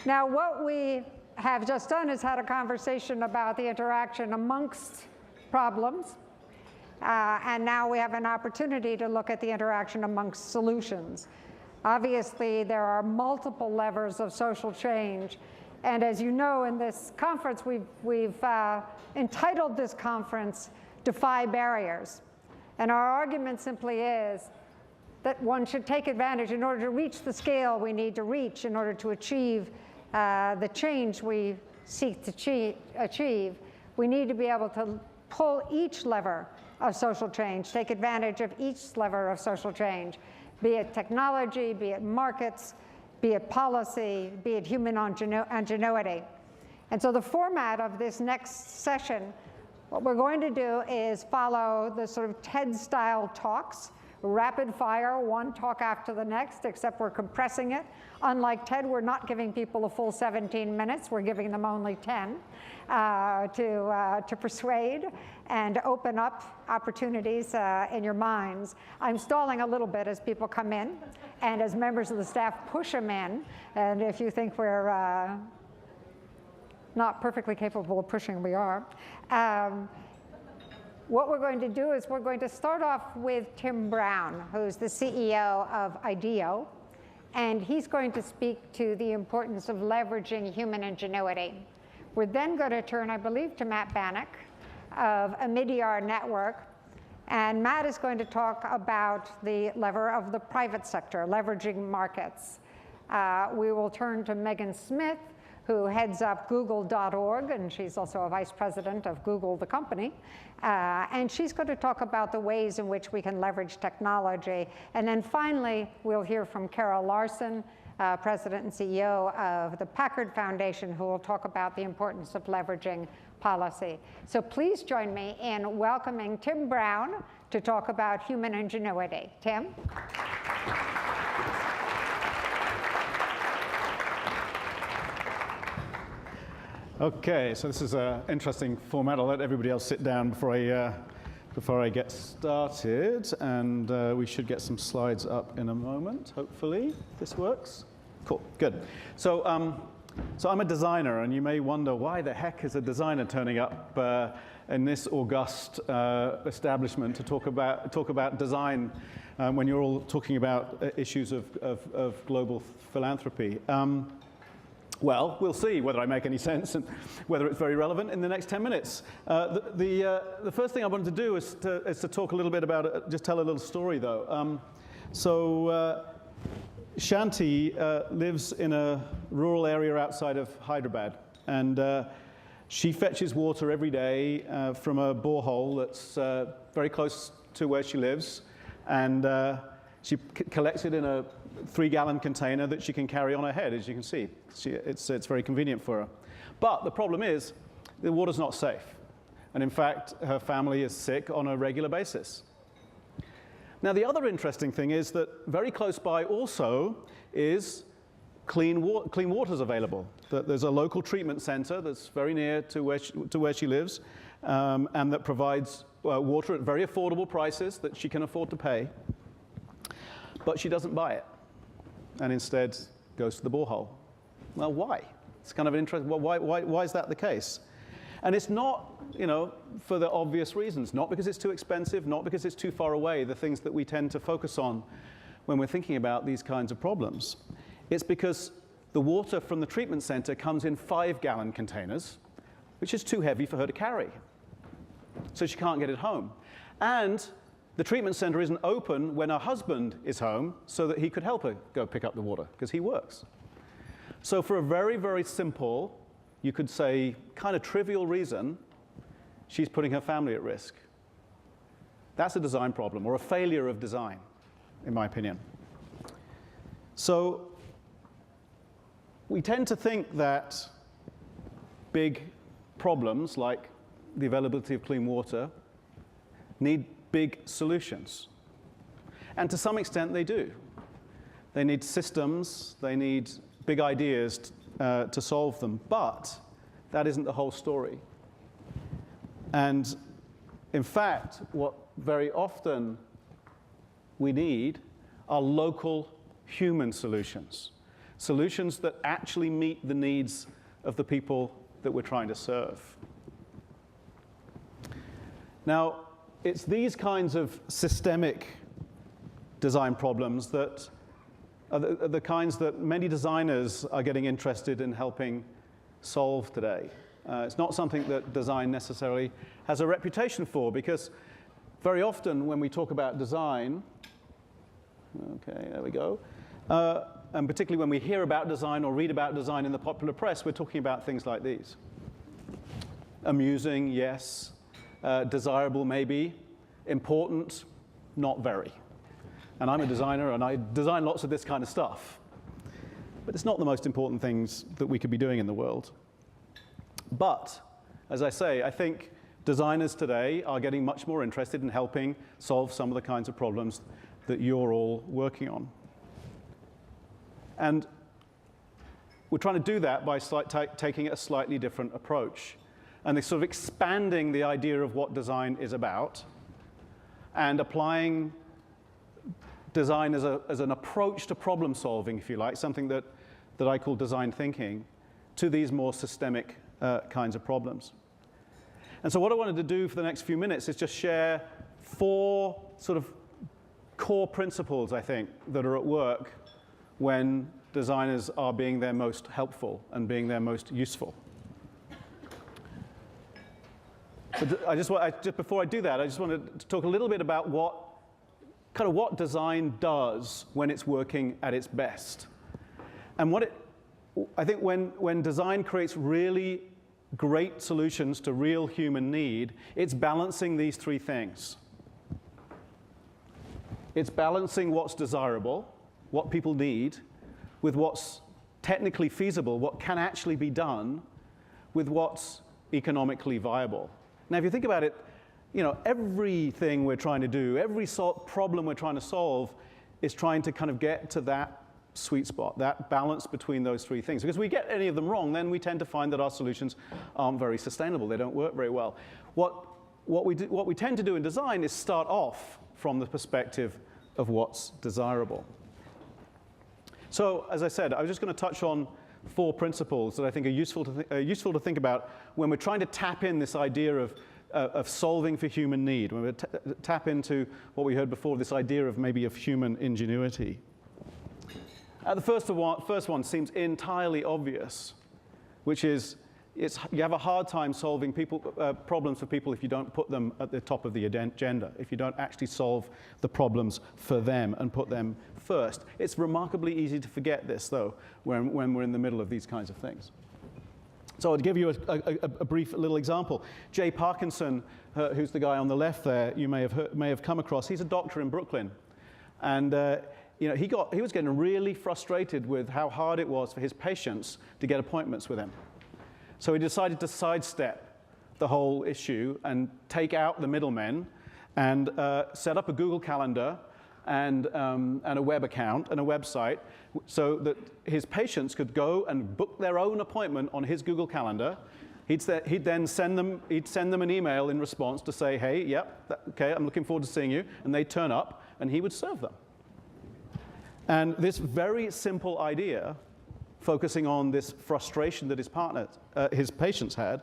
Now, what we have just done is had a conversation about the interaction amongst problems. And now we have an opportunity to look at the interaction amongst solutions. Obviously, there are multiple levers of social change. And as you know, in this conference, we've entitled this conference, Defy Barriers. And our argument simply is that one should take advantage in order to reach the scale we need to reach in order to achieve the change we seek to achieve. We need to be able to pull each lever of social change, take advantage of each lever of social change, be it technology, be it markets, be it policy, be it human ingenuity. And so the format of this next session, what we're going to do is follow the sort of TED-style talks, rapid fire, one talk after the next, except we're compressing it. Unlike TED, we're not giving people a full 17 minutes. We're giving them only 10 to persuade and open up opportunities in your minds. I'm stalling a little bit as people come in and as members of the staff push them in. And if you think we're not perfectly capable of pushing, we are. What we're going to do is we're going to start off with Tim Brown, who's the CEO of IDEO. And he's going to speak to the importance of leveraging human ingenuity. We're then going to turn, I believe, to Matt Bannick of Omidyar Network. And Matt is going to talk about the lever of the private sector, leveraging markets. We will turn to Megan Smith, who heads up Google.org, and she's also a vice president of Google, the company. And she's going to talk about the ways in which we can leverage technology. And then finally, we'll hear from Carol Larson, president and CEO of the Packard Foundation, who will talk about the importance of leveraging policy. So please join me in welcoming Tim Brown to talk about human ingenuity. Tim? Okay, so this is an interesting format. I'll let everybody else sit down before I get started, and we should get some slides up in a moment, hopefully. This works? Cool, good. So I'm a designer, and you may wonder, why the heck is a designer turning up in this august establishment to talk about design when you're all talking about issues of global philanthropy? Well, we'll see whether I make any sense and whether it's very relevant in the next 10 minutes. The first thing I wanted to do is to talk a little bit about it, just tell a little story, though. Shanti lives in a rural area outside of Hyderabad, and she fetches water every day from a borehole that's very close to where she lives, and she collects it in a 3-gallon container that she can carry on her head, as you can see. It's very convenient for her. But the problem is, the water's not safe. And in fact, her family is sick on a regular basis. Now, the other interesting thing is that very close by also is clean water's available. There's a local treatment center that's very near to where she lives, and that provides water at very affordable prices that she can afford to pay. But she doesn't buy it, and instead goes to the borehole. Well, why? It's kind of interesting. Well, why is that the case? And it's not, for the obvious reasons. Not because it's too expensive, not because it's too far away, the things that we tend to focus on when we're thinking about these kinds of problems. It's because the water from the treatment center comes in 5-gallon containers, which is too heavy for her to carry. So she can't get it home. And the treatment center isn't open when her husband is home so that he could help her go pick up the water, because he works. So for a very, very simple, you could say, kind of trivial reason, she's putting her family at risk. That's a design problem, or a failure of design, in my opinion. So we tend to think that big problems, like the availability of clean water, need big solutions. And to some extent, they do. They need systems, they need big ideas to solve them. But that isn't the whole story. And in fact, what very often we need are local human solutions. solutions that actually meet the needs of the people that we're trying to serve. Now, it's these kinds of systemic design problems that are the kinds that many designers are getting interested in helping solve today. It's not something that design necessarily has a reputation for, because very often when we talk about design, okay, there we go, and particularly when we hear about design or read about design in the popular press, we're talking about things like these. Amusing, yes. Desirable, maybe. Important, not very. And I'm a designer, and I design lots of this kind of stuff. But it's not the most important things that we could be doing in the world. But, as I say, I think designers today are getting much more interested in helping solve some of the kinds of problems that you're all working on. And we're trying to do that by taking a slightly different approach. And they're sort of expanding the idea of what design is about and applying design as an approach to problem solving, if you like, something that I call design thinking, to these more systemic kinds of problems. And so what I wanted to do for the next few minutes is just share 4 sort of core principles, I think, that are at work when designers are being their most helpful and being their most useful. But before I do that, I just wanted to talk a little bit about what design does when it's working at its best. And I think when design creates really great solutions to real human need, it's balancing these 3 things. It's balancing what's desirable, what people need, with what's technically feasible, what can actually be done, with what's economically viable. Now, if you think about it, everything we're trying to do, every problem we're trying to solve is trying to kind of get to that sweet spot, that balance between those 3 things. Because if we get any of them wrong, then we tend to find that our solutions aren't very sustainable. They don't work very well. What we tend to do in design is start off from the perspective of what's desirable. So, as I said, I was just going to touch on 4 principles that I think are useful to think about when we're trying to tap in this idea of solving for human need, when we tap into what we heard before, this idea of maybe of human ingenuity. The first one seems entirely obvious, which is you have a hard time solving problems for people if you don't put them at the top of the agenda, if you don't actually solve the problems for them and put them first. It's remarkably easy to forget this, though, when we're in the middle of these kinds of things. So I'll give you a brief little example. Jay Parkinson, who's the guy on the left there, you may have come across. He's a doctor in Brooklyn, and he was getting really frustrated with how hard it was for his patients to get appointments with him. So he decided to sidestep the whole issue and take out the middlemen and set up a Google Calendar and a web account and a website so that his patients could go and book their own appointment on his Google Calendar. He'd then send them an email in response to say, hey, yep, okay, I'm looking forward to seeing you. And they'd turn up, and he would serve them. And this very simple idea, focusing on this frustration that his patients had,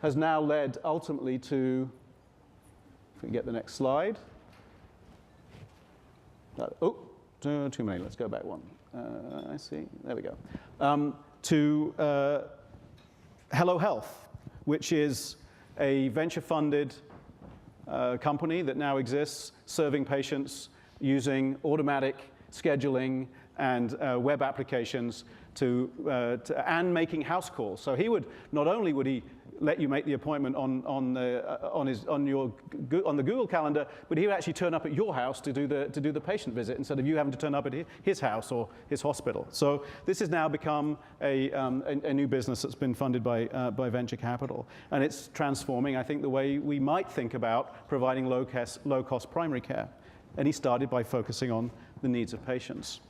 has now led ultimately to, if we can get the next slide. Too many, let's go back one. I see, there we go. To Hello Health, which is a venture-funded company that now exists, serving patients using automatic scheduling and web applications and making house calls. So not only would he let you make the appointment on the Google Calendar, but he would actually turn up at your house to do the patient visit instead of you having to turn up at his house or his hospital. So this has now become a new business that's been funded by venture capital, and it's transforming, I think, the way we might think about providing low-cost primary care. And he started by focusing on the needs of patients.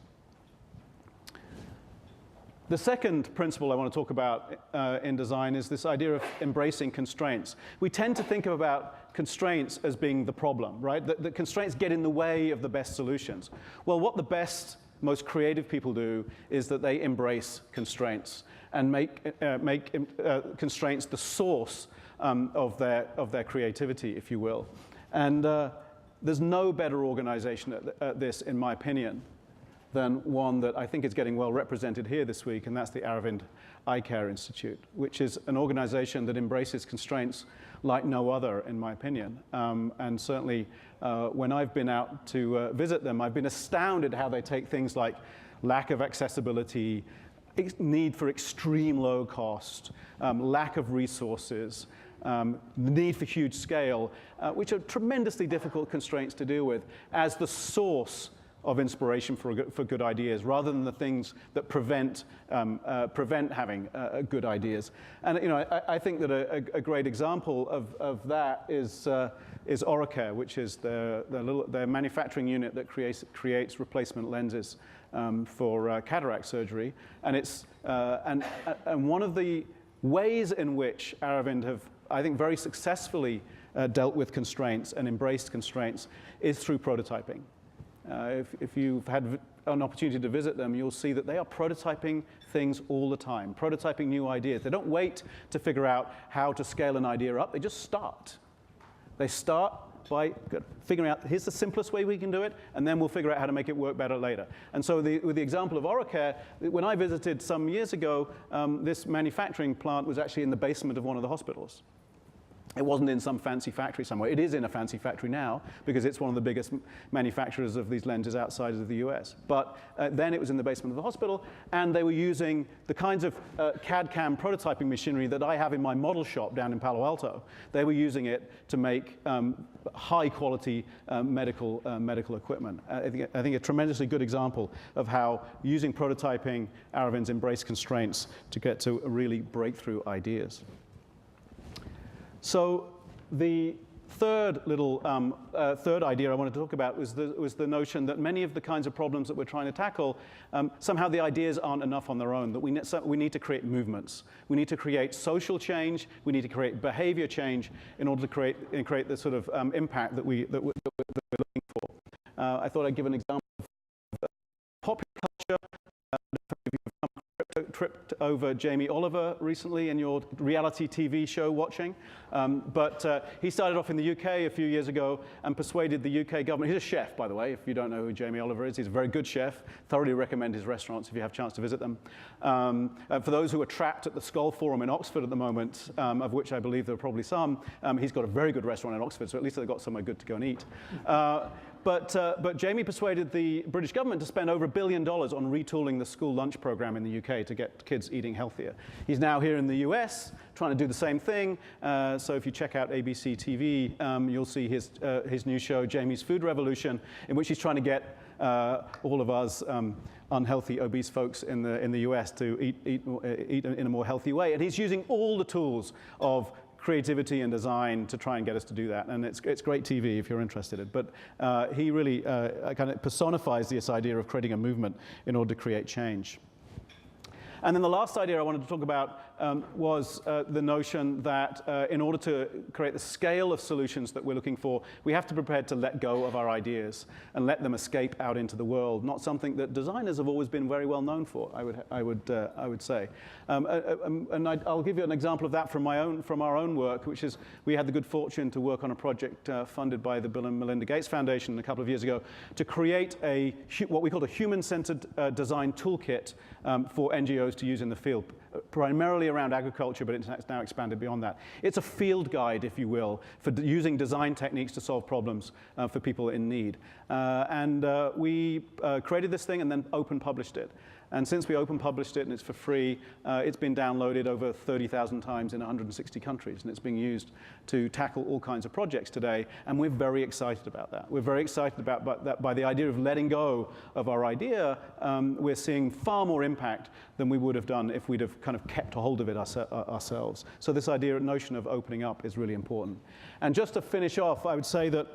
The second principle I want to talk about in design is this idea of embracing constraints. We tend to think about constraints as being the problem, right? That constraints get in the way of the best solutions. Well, what the best most creative people do is that they embrace constraints and make constraints the source of their creativity, if you will. And there's no better organization at this, in my opinion, than one that I think is getting well represented here this week, and that's the Aravind Eye Care Institute, which is an organization that embraces constraints like no other, in my opinion. And certainly, when I've been out to visit them, I've been astounded how they take things like lack of accessibility, need for extreme low cost, lack of resources, the need for huge scale, which are tremendously difficult constraints to deal with, as the source of inspiration for good ideas, rather than the things that prevent having good ideas. And I think that a great example of that is Omidyar, which is their manufacturing unit that creates replacement lenses for cataract surgery. And it's and one of the ways in which Aravind have, I think, very successfully dealt with constraints and embraced constraints is through prototyping. If you've had an opportunity to visit them, you'll see that they are prototyping things all the time, prototyping new ideas. They don't wait to figure out how to scale an idea up. They just start. They start by figuring out, here's the simplest way we can do it, and then we'll figure out how to make it work better later. And so with the example of Omidyar, when I visited some years ago, this manufacturing plant was actually in the basement of one of the hospitals. It wasn't in some fancy factory somewhere. It is in a fancy factory now, because it's one of the biggest manufacturers of these lenses outside of the US. But then it was in the basement of the hospital, and they were using the kinds of CAD/CAM prototyping machinery that I have in my model shop down in Palo Alto. They were using it to make high-quality medical equipment. I think a tremendously good example of how using prototyping, Aravind's embraced constraints to get to really breakthrough ideas. So the third idea I wanted to talk about was the notion that many of the kinds of problems that we're trying to tackle, somehow the ideas aren't enough on their own, that we need to create movements. We need to create social change. We need to create behavior change in order to create the sort of impact that we're looking for. I thought I'd give an example of popular culture. Tripped over Jamie Oliver recently in your reality TV show watching. But he started off in the UK a few years ago and persuaded the UK government. He's a chef, by the way, if you don't know who Jamie Oliver is. He's a very good chef. Thoroughly recommend his restaurants if you have a chance to visit them. For those who are trapped at the Skull Forum in Oxford at the moment, of which I believe there are probably some, he's got a very good restaurant in Oxford, so at least they've got somewhere good to go and eat. But Jamie persuaded the British government to spend over $1 billion on retooling the school lunch program in the UK to get kids eating healthier. He's now here in the US trying to do the same thing. So if you check out ABC TV, you'll see his new show, Jamie's Food Revolution, in which he's trying to get all of us unhealthy, obese folks in the US to eat in a more healthy way. And he's using all the tools of creativity and design to try and get us to do that. And it's great TV if you're interested in it. But he really kind of personifies this idea of creating a movement in order to create change. And then the last idea I wanted to talk about was the notion that in order to create the scale of solutions that we're looking for, we have to be prepared to let go of our ideas and let them escape out into the world. Not something that designers have always been very well known for, I would say. And I'll give you an example of that from our own work, which is we had the good fortune to work on a project funded by the Bill and Melinda Gates Foundation a couple of years ago to create what we called a human-centered design toolkit for NGOs to use in the field, primarily around agriculture, but it's now expanded beyond that. It's a field guide, if you will, for using design techniques to solve problems for people in need. We created this thing and then open published it. And since we open published it and it's for free, it's been downloaded over 30,000 times in 160 countries. And it's being used to tackle all kinds of projects today. And we're very excited about that. We're very excited about that. By the idea of letting go of our idea, we're seeing far more impact than we would have done if we'd have kind of kept a hold of it ourselves. So this notion of opening up is really important. And just to finish off, I would say that,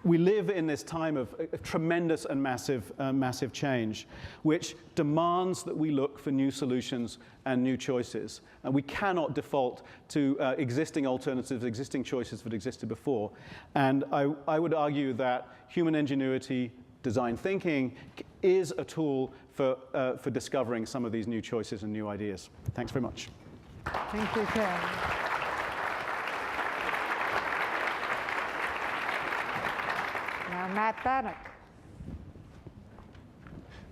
we live in this time of tremendous and massive change, which demands that we look for new solutions and new choices. And we cannot default to existing alternatives, existing choices that existed before. And I would argue that human ingenuity, design thinking, is a tool for discovering some of these new choices and new ideas. Thanks very much. Thank you, Ken. Now, Matt Bannick.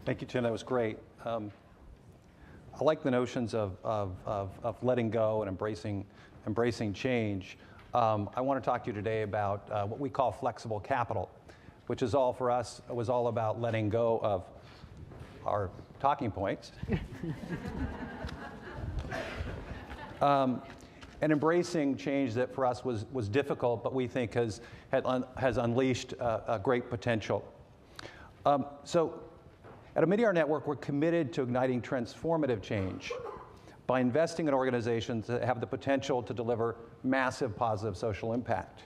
Thank you, Tim. That was great. I like the notions of letting go and embracing change. I want to talk to you today about what we call flexible capital, which is all for us, was all about letting go of our talking points and embracing change that for us was difficult, but we think has unleashed a great potential. So at Omidyar Network, we're committed to igniting transformative change by investing in organizations that have the potential to deliver massive positive social impact.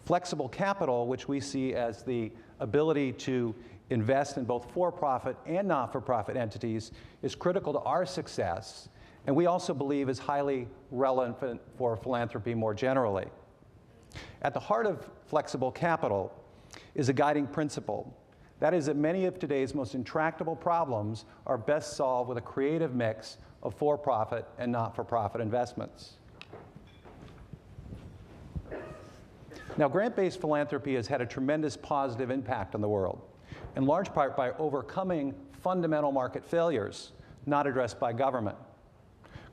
Flexible capital, which we see as the ability to invest in both for-profit and not-for-profit entities, is critical to our success, and we also believe is highly relevant for philanthropy more generally. At the heart of flexible capital is a guiding principle. That is that many of today's most intractable problems are best solved with a creative mix of for-profit and not-for-profit investments. Now, grant-based philanthropy has had a tremendous positive impact on the world, in large part by overcoming fundamental market failures not addressed by government.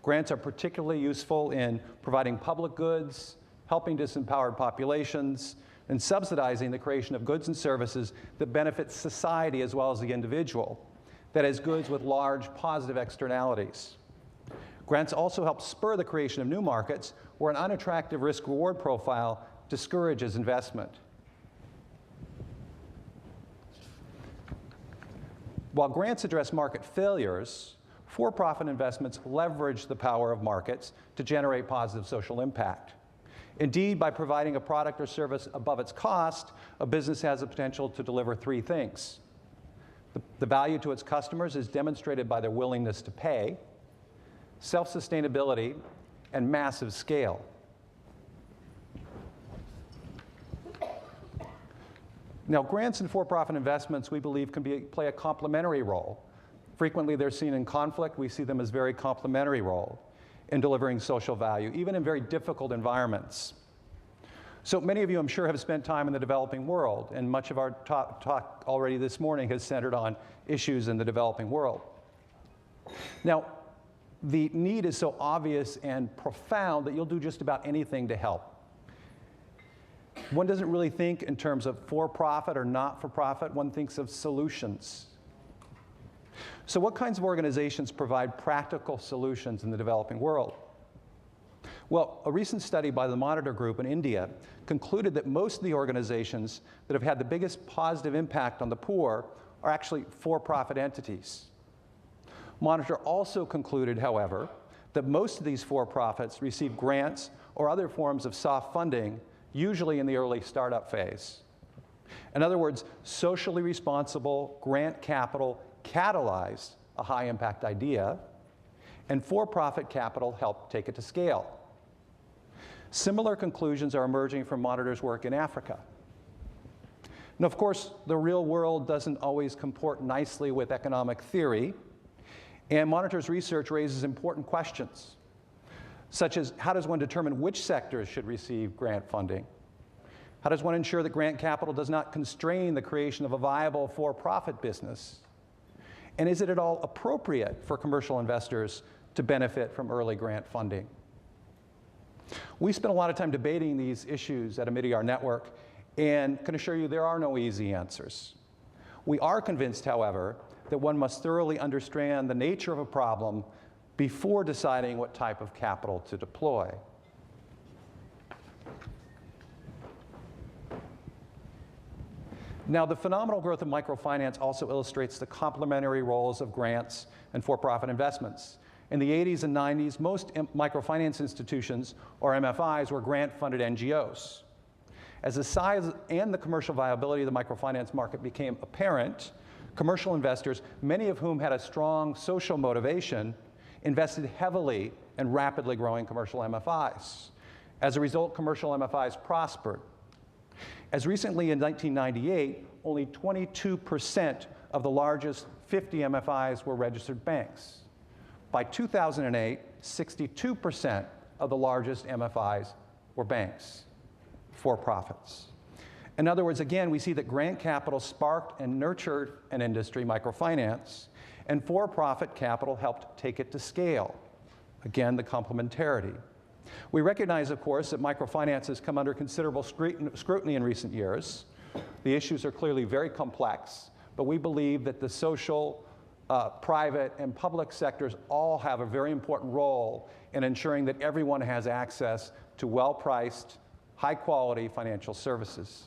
Grants are particularly useful in providing public goods, helping disempowered populations, and subsidizing the creation of goods and services that benefit society as well as the individual. That is, goods with large positive externalities. Grants also help spur the creation of new markets where an unattractive risk-reward profile discourages investment. While grants address market failures, for-profit investments leverage the power of markets to generate positive social impact. Indeed, by providing a product or service above its cost, a business has the potential to deliver three things. The value to its customers is demonstrated by their willingness to pay, self-sustainability, and massive scale. Now, grants and for-profit investments, we believe, can play a complementary role. Frequently, they're seen in conflict. We see them as very complementary role in delivering social value, even in very difficult environments. So many of you, I'm sure, have spent time in the developing world, and much of our talk already this morning has centered on issues in the developing world. Now, the need is so obvious and profound that you'll do just about anything to help. One doesn't really think in terms of for-profit or not-for-profit. One thinks of solutions. So what kinds of organizations provide practical solutions in the developing world? Well, a recent study by the Monitor Group in India concluded that most of the organizations that have had the biggest positive impact on the poor are actually for-profit entities. Monitor also concluded, however, that most of these for-profits receive grants or other forms of soft funding, usually in the early startup phase. In other words, socially responsible grant capital catalyzed a high-impact idea, and for-profit capital helped take it to scale. Similar conclusions are emerging from Monitor's work in Africa. Now, of course, the real world doesn't always comport nicely with economic theory, and Monitor's research raises important questions, such as how does one determine which sectors should receive grant funding? How does one ensure that grant capital does not constrain the creation of a viable for-profit business? And is it at all appropriate for commercial investors to benefit from early grant funding? We spent a lot of time debating these issues at Omidyar Network, and can assure you there are no easy answers. We are convinced, however, that one must thoroughly understand the nature of a problem before deciding what type of capital to deploy. Now, the phenomenal growth of microfinance also illustrates the complementary roles of grants and for-profit investments. In the 80s and 90s, most microfinance institutions, or MFIs, were grant-funded NGOs. As the size and the commercial viability of the microfinance market became apparent, commercial investors, many of whom had a strong social motivation, invested heavily in rapidly growing commercial MFIs. As a result, commercial MFIs prospered. As recently in 1998, only 22% of the largest 50 MFIs were registered banks. By 2008, 62% of the largest MFIs were banks, for-profits. In other words, again, we see that grant capital sparked and nurtured an industry, microfinance, and for-profit capital helped take it to scale. Again, the complementarity. We recognize, of course, that microfinance has come under considerable scrutiny in recent years. The issues are clearly very complex, but we believe that the social, private, and public sectors all have a very important role in ensuring that everyone has access to well-priced, high-quality financial services.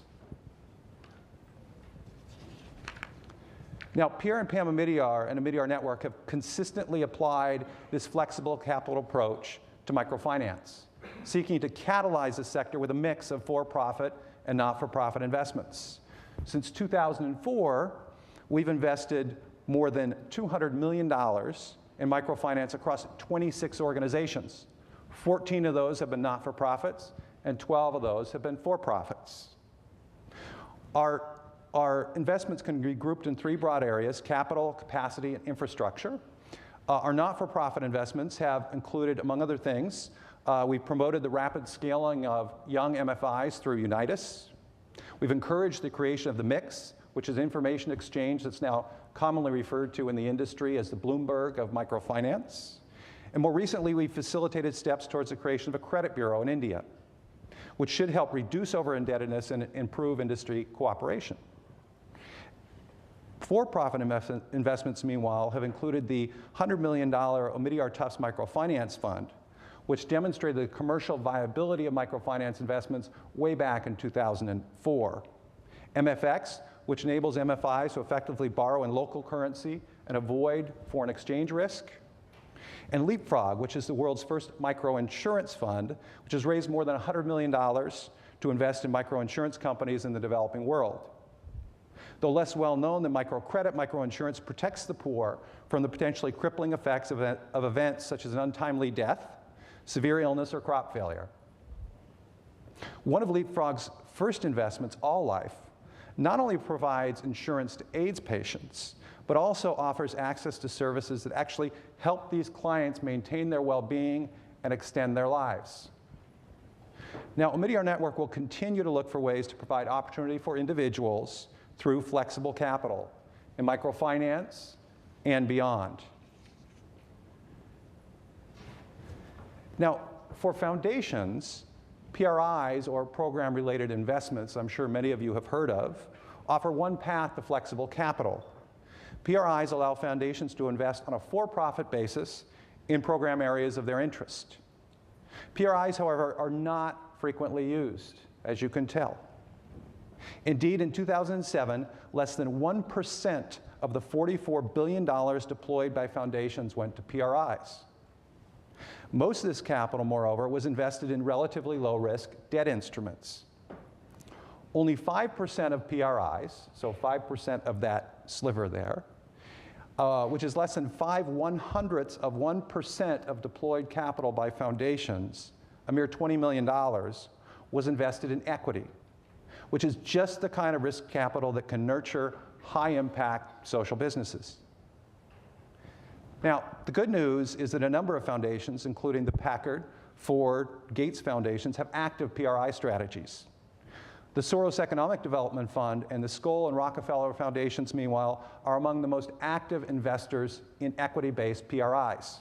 Now, Pierre and Pam Omidyar and Omidyar Network have consistently applied this flexible capital approach to microfinance, seeking to catalyze the sector with a mix of for-profit and not-for-profit investments. Since 2004, we've invested more than $200 million in microfinance across 26 organizations. 14 of those have been not-for-profits, and 12 of those have been for-profits. Our investments can be grouped in three broad areas: capital, capacity, and infrastructure. Our not-for-profit investments have included, among other things, we've promoted the rapid scaling of young MFIs through Unitas. We've encouraged the creation of the Mix, which is information exchange that's now commonly referred to in the industry as the Bloomberg of microfinance. And more recently, we've facilitated steps towards the creation of a credit bureau in India, which should help reduce over-indebtedness and improve industry cooperation. For-profit investments, meanwhile, have included the $100 million Omidyar Tufts Microfinance Fund, which demonstrated the commercial viability of microfinance investments way back in 2004. MFX, which enables MFIs to effectively borrow in local currency and avoid foreign exchange risk. And Leapfrog, which is the world's first microinsurance fund, which has raised more than $100 million to invest in microinsurance companies in the developing world. Though less well known than microcredit, microinsurance protects the poor from the potentially crippling effects of events such as an untimely death, severe illness, or crop failure. One of Leapfrog's first investments, All Life, not only provides insurance to AIDS patients, but also offers access to services that actually help these clients maintain their well-being and extend their lives. Now, Omidyar Network will continue to look for ways to provide opportunity for individuals through flexible capital in microfinance and beyond. Now, for foundations, PRIs, or program-related investments, I'm sure many of you have heard of, offer one path to flexible capital. PRIs allow foundations to invest on a for-profit basis in program areas of their interest. PRIs, however, are not frequently used, as you can tell. Indeed, in 2007, less than 1% of the $44 billion deployed by foundations went to PRIs. Most of this capital, moreover, was invested in relatively low-risk debt instruments. Only 5% of PRIs, so 5% of that sliver there, which is less than 5/100ths of 1% of deployed capital by foundations, a mere $20 million, was invested in equity, which is just the kind of risk capital that can nurture high-impact social businesses. Now, the good news is that a number of foundations, including the Packard, Ford, Gates Foundations, have active PRI strategies. The Soros Economic Development Fund and the Skoll and Rockefeller Foundations, meanwhile, are among the most active investors in equity-based PRIs.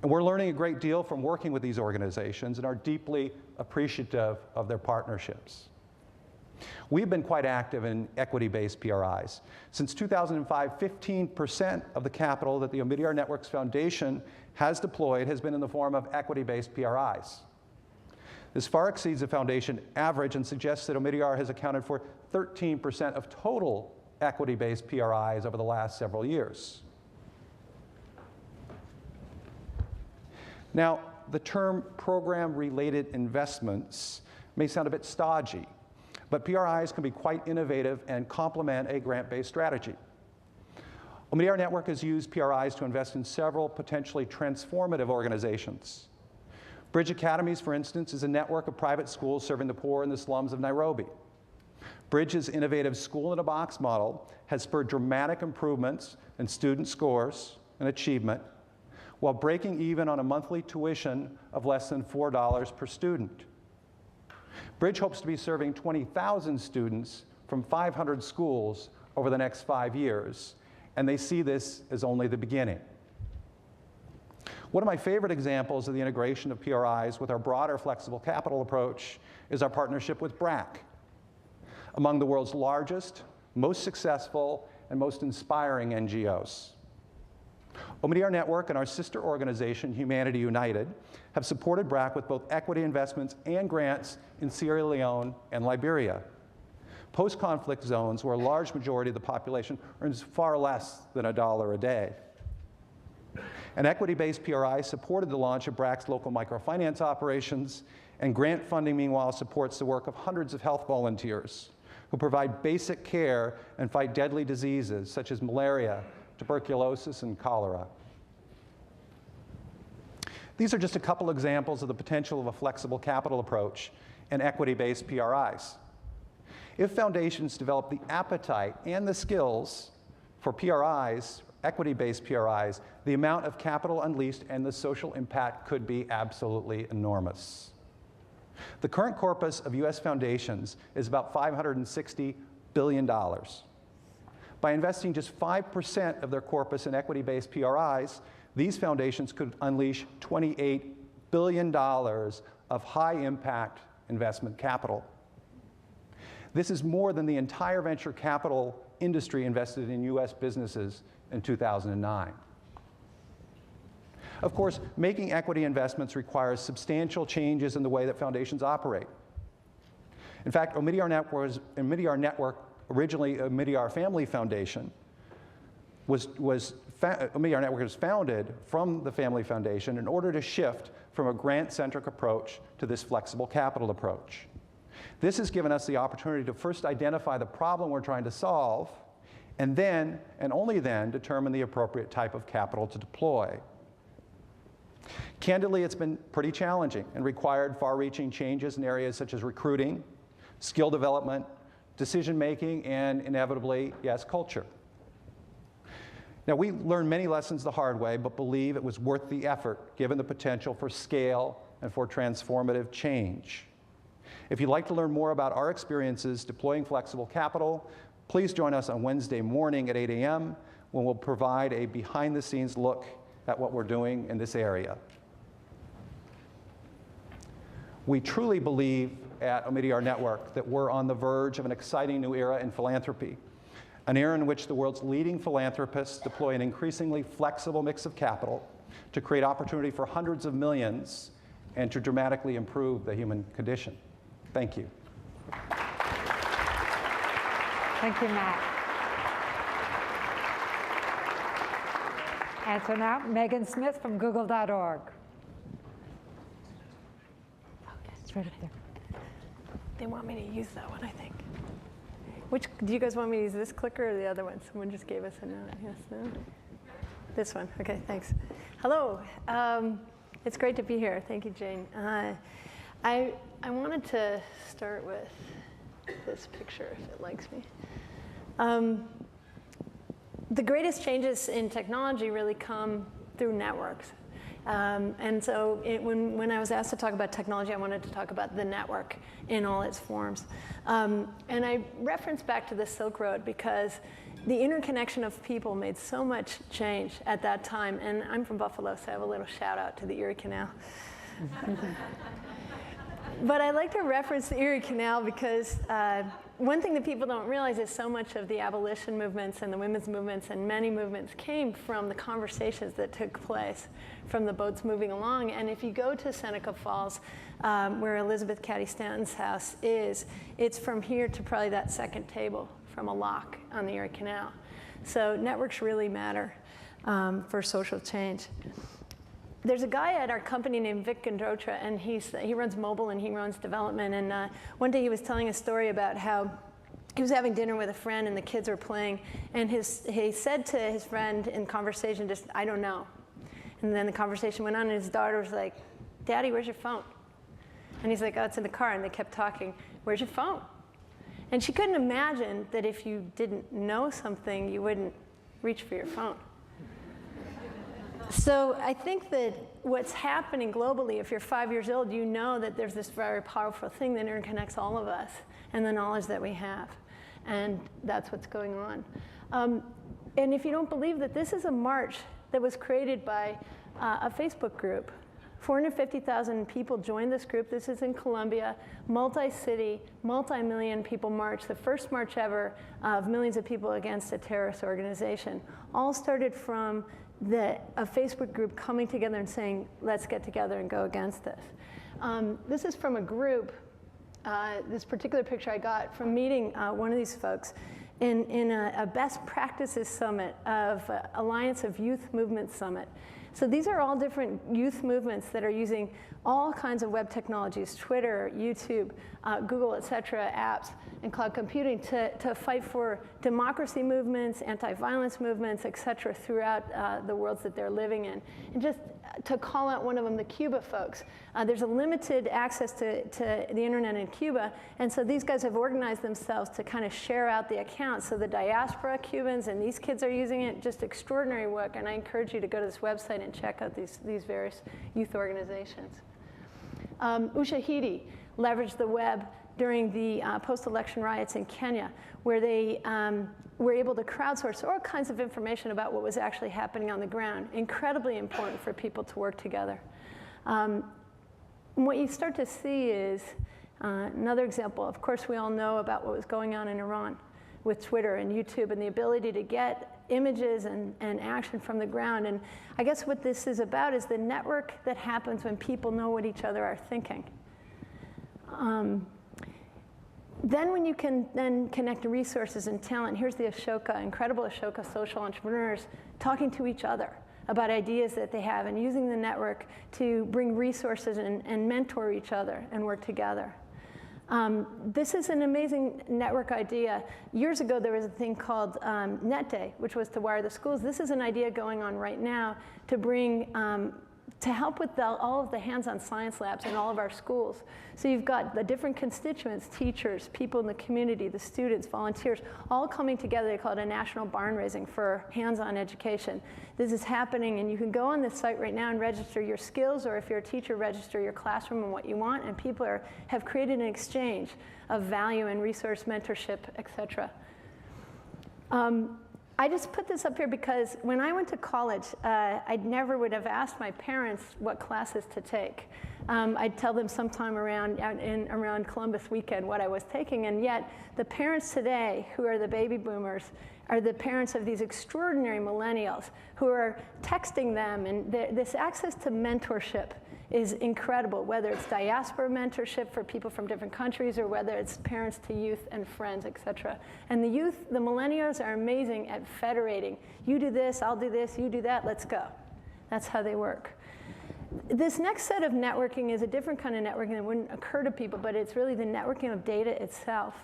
And we're learning a great deal from working with these organizations and are deeply appreciative of their partnerships. We've been quite active in equity-based PRIs. Since 2005, 15% of the capital that the Omidyar Networks Foundation has deployed has been in the form of equity-based PRIs. This far exceeds the foundation average and suggests that Omidyar has accounted for 13% of total equity-based PRIs over the last several years. Now, the term program-related investments may sound a bit stodgy, but PRIs can be quite innovative and complement a grant-based strategy. Omidyar Network has used PRIs to invest in several potentially transformative organizations. Bridge Academies, for instance, is a network of private schools serving the poor in the slums of Nairobi. Bridge's innovative school-in-a-box model has spurred dramatic improvements in student scores and achievement, while breaking even on a monthly tuition of less than $4 per student. Bridge hopes to be serving 20,000 students from 500 schools over the next 5 years, and they see this as only the beginning. One of my favorite examples of the integration of PRIs with our broader flexible capital approach is our partnership with BRAC, among the world's largest, most successful, and most inspiring NGOs. Omidyar Network and our sister organization, Humanity United, have supported BRAC with both equity investments and grants in Sierra Leone and Liberia, post-conflict zones where a large majority of the population earns far less than $1 a day. An equity-based PRI supported the launch of BRAC's local microfinance operations, and grant funding, meanwhile, supports the work of hundreds of health volunteers who provide basic care and fight deadly diseases such as malaria, tuberculosis, and cholera. These are just a couple examples of the potential of a flexible capital approach and equity-based PRIs. If foundations develop the appetite and the skills for PRIs, equity-based PRIs, the amount of capital unleashed and the social impact could be absolutely enormous. The current corpus of US foundations is about $560 billion. By investing just 5% of their corpus in equity-based PRIs, these foundations could unleash $28 billion of high-impact investment capital. This is more than the entire venture capital industry invested in US businesses in 2009. Of course, making equity investments requires substantial changes in the way that foundations operate. In fact, Omidyar Network, originally Omidyar Family Foundation, Omidyar Network was founded from the Family Foundation in order to shift from a grant-centric approach to this flexible capital approach. This has given us the opportunity to first identify the problem we're trying to solve, and then, and only then, determine the appropriate type of capital to deploy. Candidly, it's been pretty challenging and required far-reaching changes in areas such as recruiting, skill development, decision-making, and inevitably, yes, culture. Now, we learned many lessons the hard way, but believe it was worth the effort, given the potential for scale and for transformative change. If you'd like to learn more about our experiences deploying flexible capital, please join us on Wednesday morning at 8 a.m. when we'll provide a behind-the-scenes look at what we're doing in this area. We truly believe at Omidyar Network that we're on the verge of an exciting new era in philanthropy, an era in which the world's leading philanthropists deploy an increasingly flexible mix of capital to create opportunity for hundreds of millions and to dramatically improve the human condition. Thank you. Thank you, Matt. And so now, Megan Smith from Google.org. It's right up there. They want me to use that one, I think. Do you guys want me to use this clicker or the other one? Someone just gave us a note. Yes, no? This one. Okay, thanks. Hello. It's great to be here. Thank you, Jane. I wanted to start with this picture, if it likes me. The greatest changes in technology really come through networks. And so when I was asked to talk about technology, I wanted to talk about the network in all its forms. And I reference back to the Silk Road because the interconnection of people made so much change at that time. And I'm from Buffalo, so I have a little shout out to the Erie Canal. But I like to reference the Erie Canal because one thing that people don't realize is so much of the abolition movements and the women's movements and many movements came from the conversations that took place from the boats moving along. And if you go to Seneca Falls, where Elizabeth Cady Stanton's house is, it's from here to probably that second table from a lock on the Erie Canal. So networks really matter for social change. there's a guy at our company named Vic Gandrotra, and he runs mobile and he runs development. And one day he was telling a story about how he was having dinner with a friend and the kids were playing, and he said to his friend in conversation, just, I don't know. And then the conversation went on, and his daughter was like, Daddy, where's your phone? And he's like, oh, it's in the car. And they kept talking, where's your phone? And she couldn't imagine that if you didn't know something, you wouldn't reach for your phone. So I think that what's happening globally, if you're 5 years old, you know that there's this very powerful thing that interconnects all of us and the knowledge that we have. And that's what's going on. And if you don't believe that, this is a march that was created by a Facebook group. 450,000 people joined this group. This is in Colombia, multi-city, multi-million people march, the first march ever of millions of people against a terrorist organization. All started from a Facebook group coming together and saying, let's get together and go against this. This is from a group, this particular picture I got from meeting one of these folks in a best practices summit of Alliance of Youth Movement Summit. So these are all different youth movements that are using all kinds of web technologies, Twitter, YouTube, Google, et cetera, apps, and cloud computing to fight for democracy movements, anti-violence movements, et cetera, throughout the worlds that they're living in. And just to call out one of them, the Cuba folks. There's a limited access to the internet in Cuba, and so these guys have organized themselves to kind of share out the accounts. So the diaspora Cubans and these kids are using it, just extraordinary work, and I encourage you to go to this website and check out these various youth organizations. Ushahidi leveraged the web during the post-election riots in Kenya, where they were able to crowdsource all kinds of information about what was actually happening on the ground. Incredibly important for people to work together. What you start to see is another example. Of course, we all know about what was going on in Iran with Twitter and YouTube and the ability to get images and action from the ground. And I guess what this is about is the network that happens when people know what each other are thinking. Then when you can then connect resources and talent, here's the Ashoka, incredible Ashoka social entrepreneurs talking to each other about ideas that they have and using the network to bring resources and mentor each other and work together. This is an amazing network idea. Years ago, there was a thing called Net Day, which was to wire the schools. This is an idea going on right now to bring, to help with all of the hands-on science labs in all of our schools. So you've got the different constituents, teachers, people in the community, the students, volunteers, all coming together. They call it a national barn raising for hands-on education. This is happening, and you can go on this site right now and register your skills, or if you're a teacher, register your classroom and what you want, and people have created an exchange of value and resource mentorship, et cetera. I just put this up here because when I went to college, I never would have asked my parents what classes to take. I'd tell them sometime around Columbus weekend what I was taking, and yet the parents today, who are the baby boomers, are the parents of these extraordinary millennials who are texting them, and this access to mentorship is incredible, whether it's diaspora mentorship for people from different countries or whether it's parents to youth and friends, et cetera. And the youth, the millennials are amazing at federating. You do this, I'll do this, you do that, let's go. That's how they work. This next set of networking is a different kind of networking that wouldn't occur to people, but it's really the networking of data itself.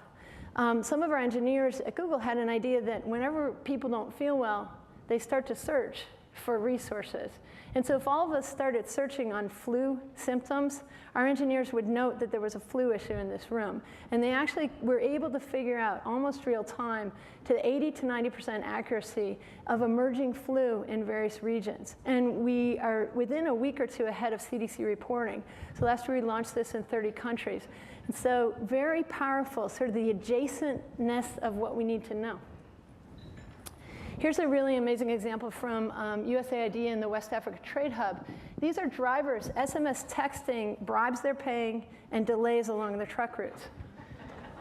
Some of our engineers at Google had an idea that whenever people don't feel well, they start to search for resources. And so if all of us started searching on flu symptoms, our engineers would note that there was a flu issue in this room. And they actually were able to figure out almost real time to 80 to 90% accuracy of emerging flu in various regions. And we are within a week or two ahead of CDC reporting. So last year we launched this in 30 countries. And so very powerful, sort of the adjacentness of what we need to know. Here's a really amazing example from USAID and the West Africa Trade Hub. These are drivers SMS texting bribes they're paying and delays along their truck routes.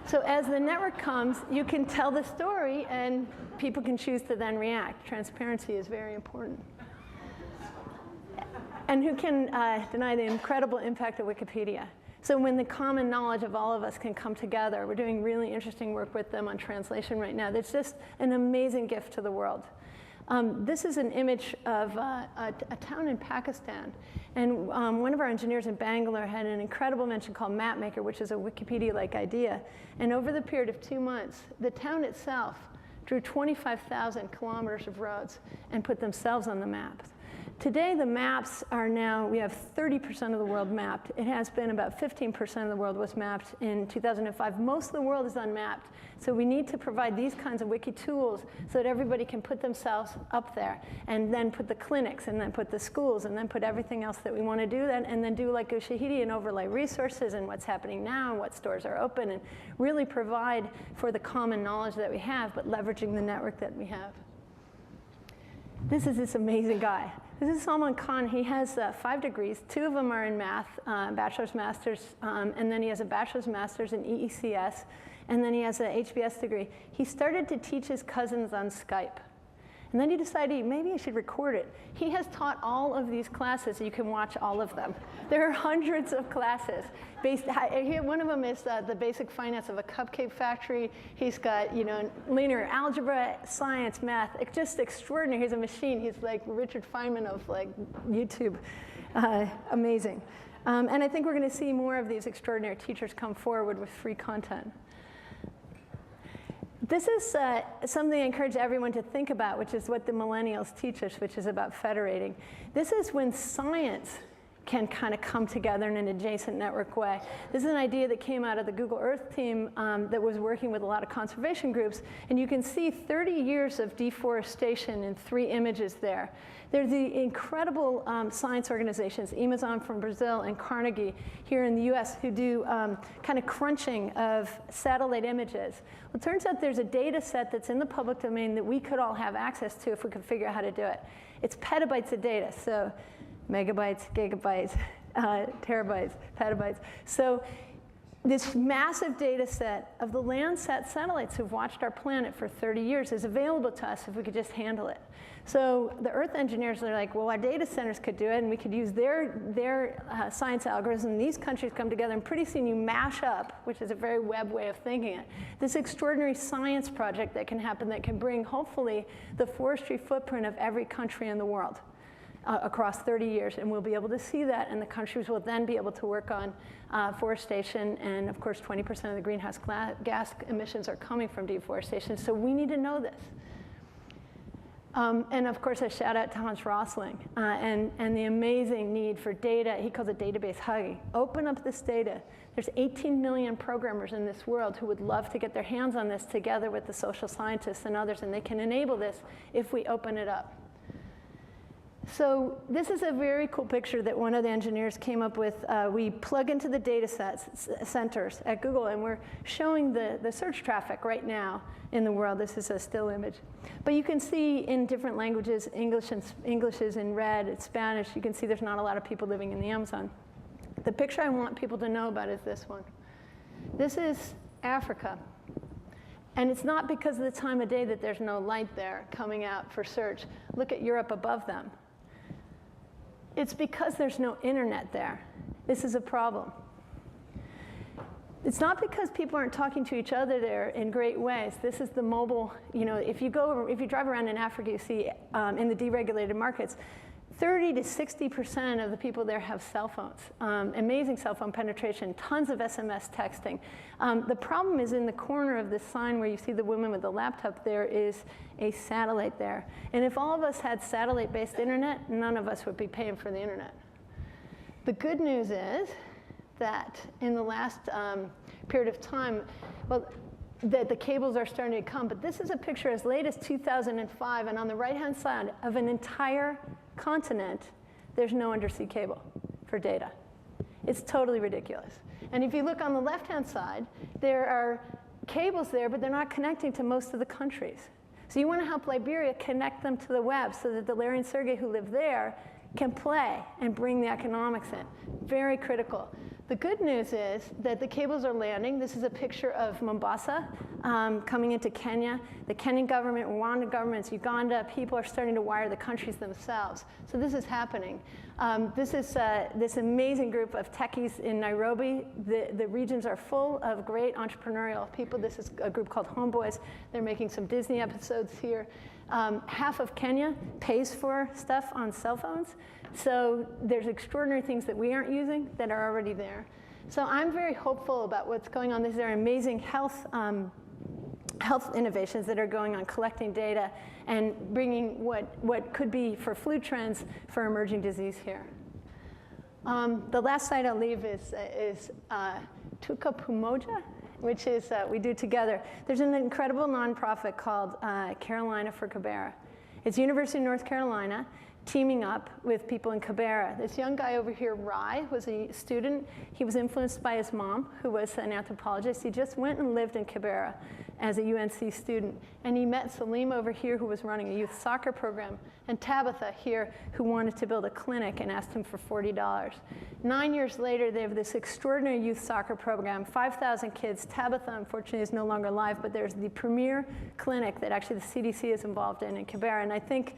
So as the network comes, you can tell the story and people can choose to then react. Transparency is very important. And who can deny the incredible impact of Wikipedia? So when the common knowledge of all of us can come together, we're doing really interesting work with them on translation right now. That's just an amazing gift to the world. This is an image of a town in Pakistan. And one of our engineers in Bangalore had an incredible invention called MapMaker, which is a Wikipedia-like idea. And over the period of 2 months, the town itself drew 25,000 kilometers of roads and put themselves on the map. Today, the maps are now, we have 30% of the world mapped. It has been about 15% of the world was mapped in 2005. Most of the world is unmapped. So we need to provide these kinds of wiki tools so that everybody can put themselves up there and then put the clinics and then put the schools and then put everything else that we want to do then, and then do like Ushahidi and overlay resources and what's happening now and what stores are open and really provide for the common knowledge that we have, but leveraging the network that we have. This is this amazing guy. This is Salman Khan. He has 5 degrees. 2 of them are in math, bachelor's, master's, and then he has a bachelor's, master's in EECS, and then he has an HBS degree. He started to teach his cousins on Skype. And then he decided maybe he should record it. He has taught all of these classes. You can watch all of them. There are hundreds of classes. One of them is the basic finance of a cupcake factory. He's got linear algebra, science, math. It's just extraordinary. He's a machine. He's like Richard Feynman of like YouTube. Amazing. And I think we're going to see more of these extraordinary teachers come forward with free content. This is something I encourage everyone to think about, which is what the millennials teach us, which is about federating. This is when science can kind of come together in an adjacent network way. This is an idea that came out of the Google Earth team that was working with a lot of conservation groups. And you can see 30 years of deforestation in 3 images there. There's the incredible science organizations, Amazon from Brazil and Carnegie here in the US, who do kind of crunching of satellite images. Well, it turns out there's a data set that's in the public domain that we could all have access to if we could figure out how to do it. It's petabytes of data, so megabytes, gigabytes, terabytes, petabytes. So this massive data set of the Landsat satellites who've watched our planet for 30 years is available to us if we could just handle it. So the Earth engineers are like, well, our data centers could do it, and we could use their science algorithm. These countries come together, and pretty soon you mash up, which is a very web way of thinking it, this extraordinary science project that can happen that can bring, hopefully, the forestry footprint of every country in the world. Across 30 years, and we'll be able to see that, and the countries will then be able to work on forestation, and of course 20% of the greenhouse gas emissions are coming from deforestation, so we need to know this. And of course a shout out to Hans Rosling and the amazing need for data. He calls it database hugging. Open up this data. There's 18 million programmers in this world who would love to get their hands on this together with the social scientists and others, and they can enable this if we open it up. So this is a very cool picture that one of the engineers came up with. We plug into the data centers at Google, and we're showing the search traffic right now in the world. This is a still image. But you can see in different languages, English is in red, it's Spanish. You can see there's not a lot of people living in the Amazon. The picture I want people to know about is this one. This is Africa. And it's not because of the time of day that there's no light there coming out for search. Look at Europe above them. It's because there's no internet there. This is a problem. It's not because people aren't talking to each other there in great ways. This is the mobile, if you drive around in Africa, you see in the deregulated markets, 30 to 60% of the people there have cell phones. Amazing cell phone penetration, tons of SMS texting. The problem is in the corner of this sign where you see the woman with the laptop, there is a satellite there. And if all of us had satellite-based internet, none of us would be paying for the internet. The good news is that in the last period of time, that the cables are starting to come, but this is a picture as late as 2005, and on the right-hand side of an entire continent, there's no undersea cable for data. It's totally ridiculous. And if you look on the left-hand side, there are cables there, but they're not connecting to most of the countries. So you want to help Liberia connect them to the web so that the Larry and Sergey who live there can play and bring the economics in. Very critical. The good news is that the cables are landing. This is a picture of Mombasa coming into Kenya. The Kenyan government, Rwandan governments, Uganda, people are starting to wire the countries themselves. So this is happening. This is this amazing group of techies in Nairobi. The regions are full of great entrepreneurial people. This is a group called Homeboys. They're making some Disney episodes here. Half of Kenya pays for stuff on cell phones. So there's extraordinary things that we aren't using that are already there. So I'm very hopeful about what's going on. These are amazing health innovations that are going on, collecting data and bringing what could be for flu trends for emerging disease here. The last slide I'll leave is Tuka Pumoja, which is we do together. There's an incredible nonprofit called Carolina for Kibera. It's University of North Carolina teaming up with people in Kibera. This young guy over here, Rai, was a student. He was influenced by his mom, who was an anthropologist. He just went and lived in Kibera as a UNC student. And he met Salim over here, who was running a youth soccer program, and Tabitha here, who wanted to build a clinic and asked him for $40. 9 years later, they have this extraordinary youth soccer program, 5,000 kids. Tabitha, unfortunately, is no longer alive, but there's the premier clinic that actually the CDC is involved in Kibera. And I think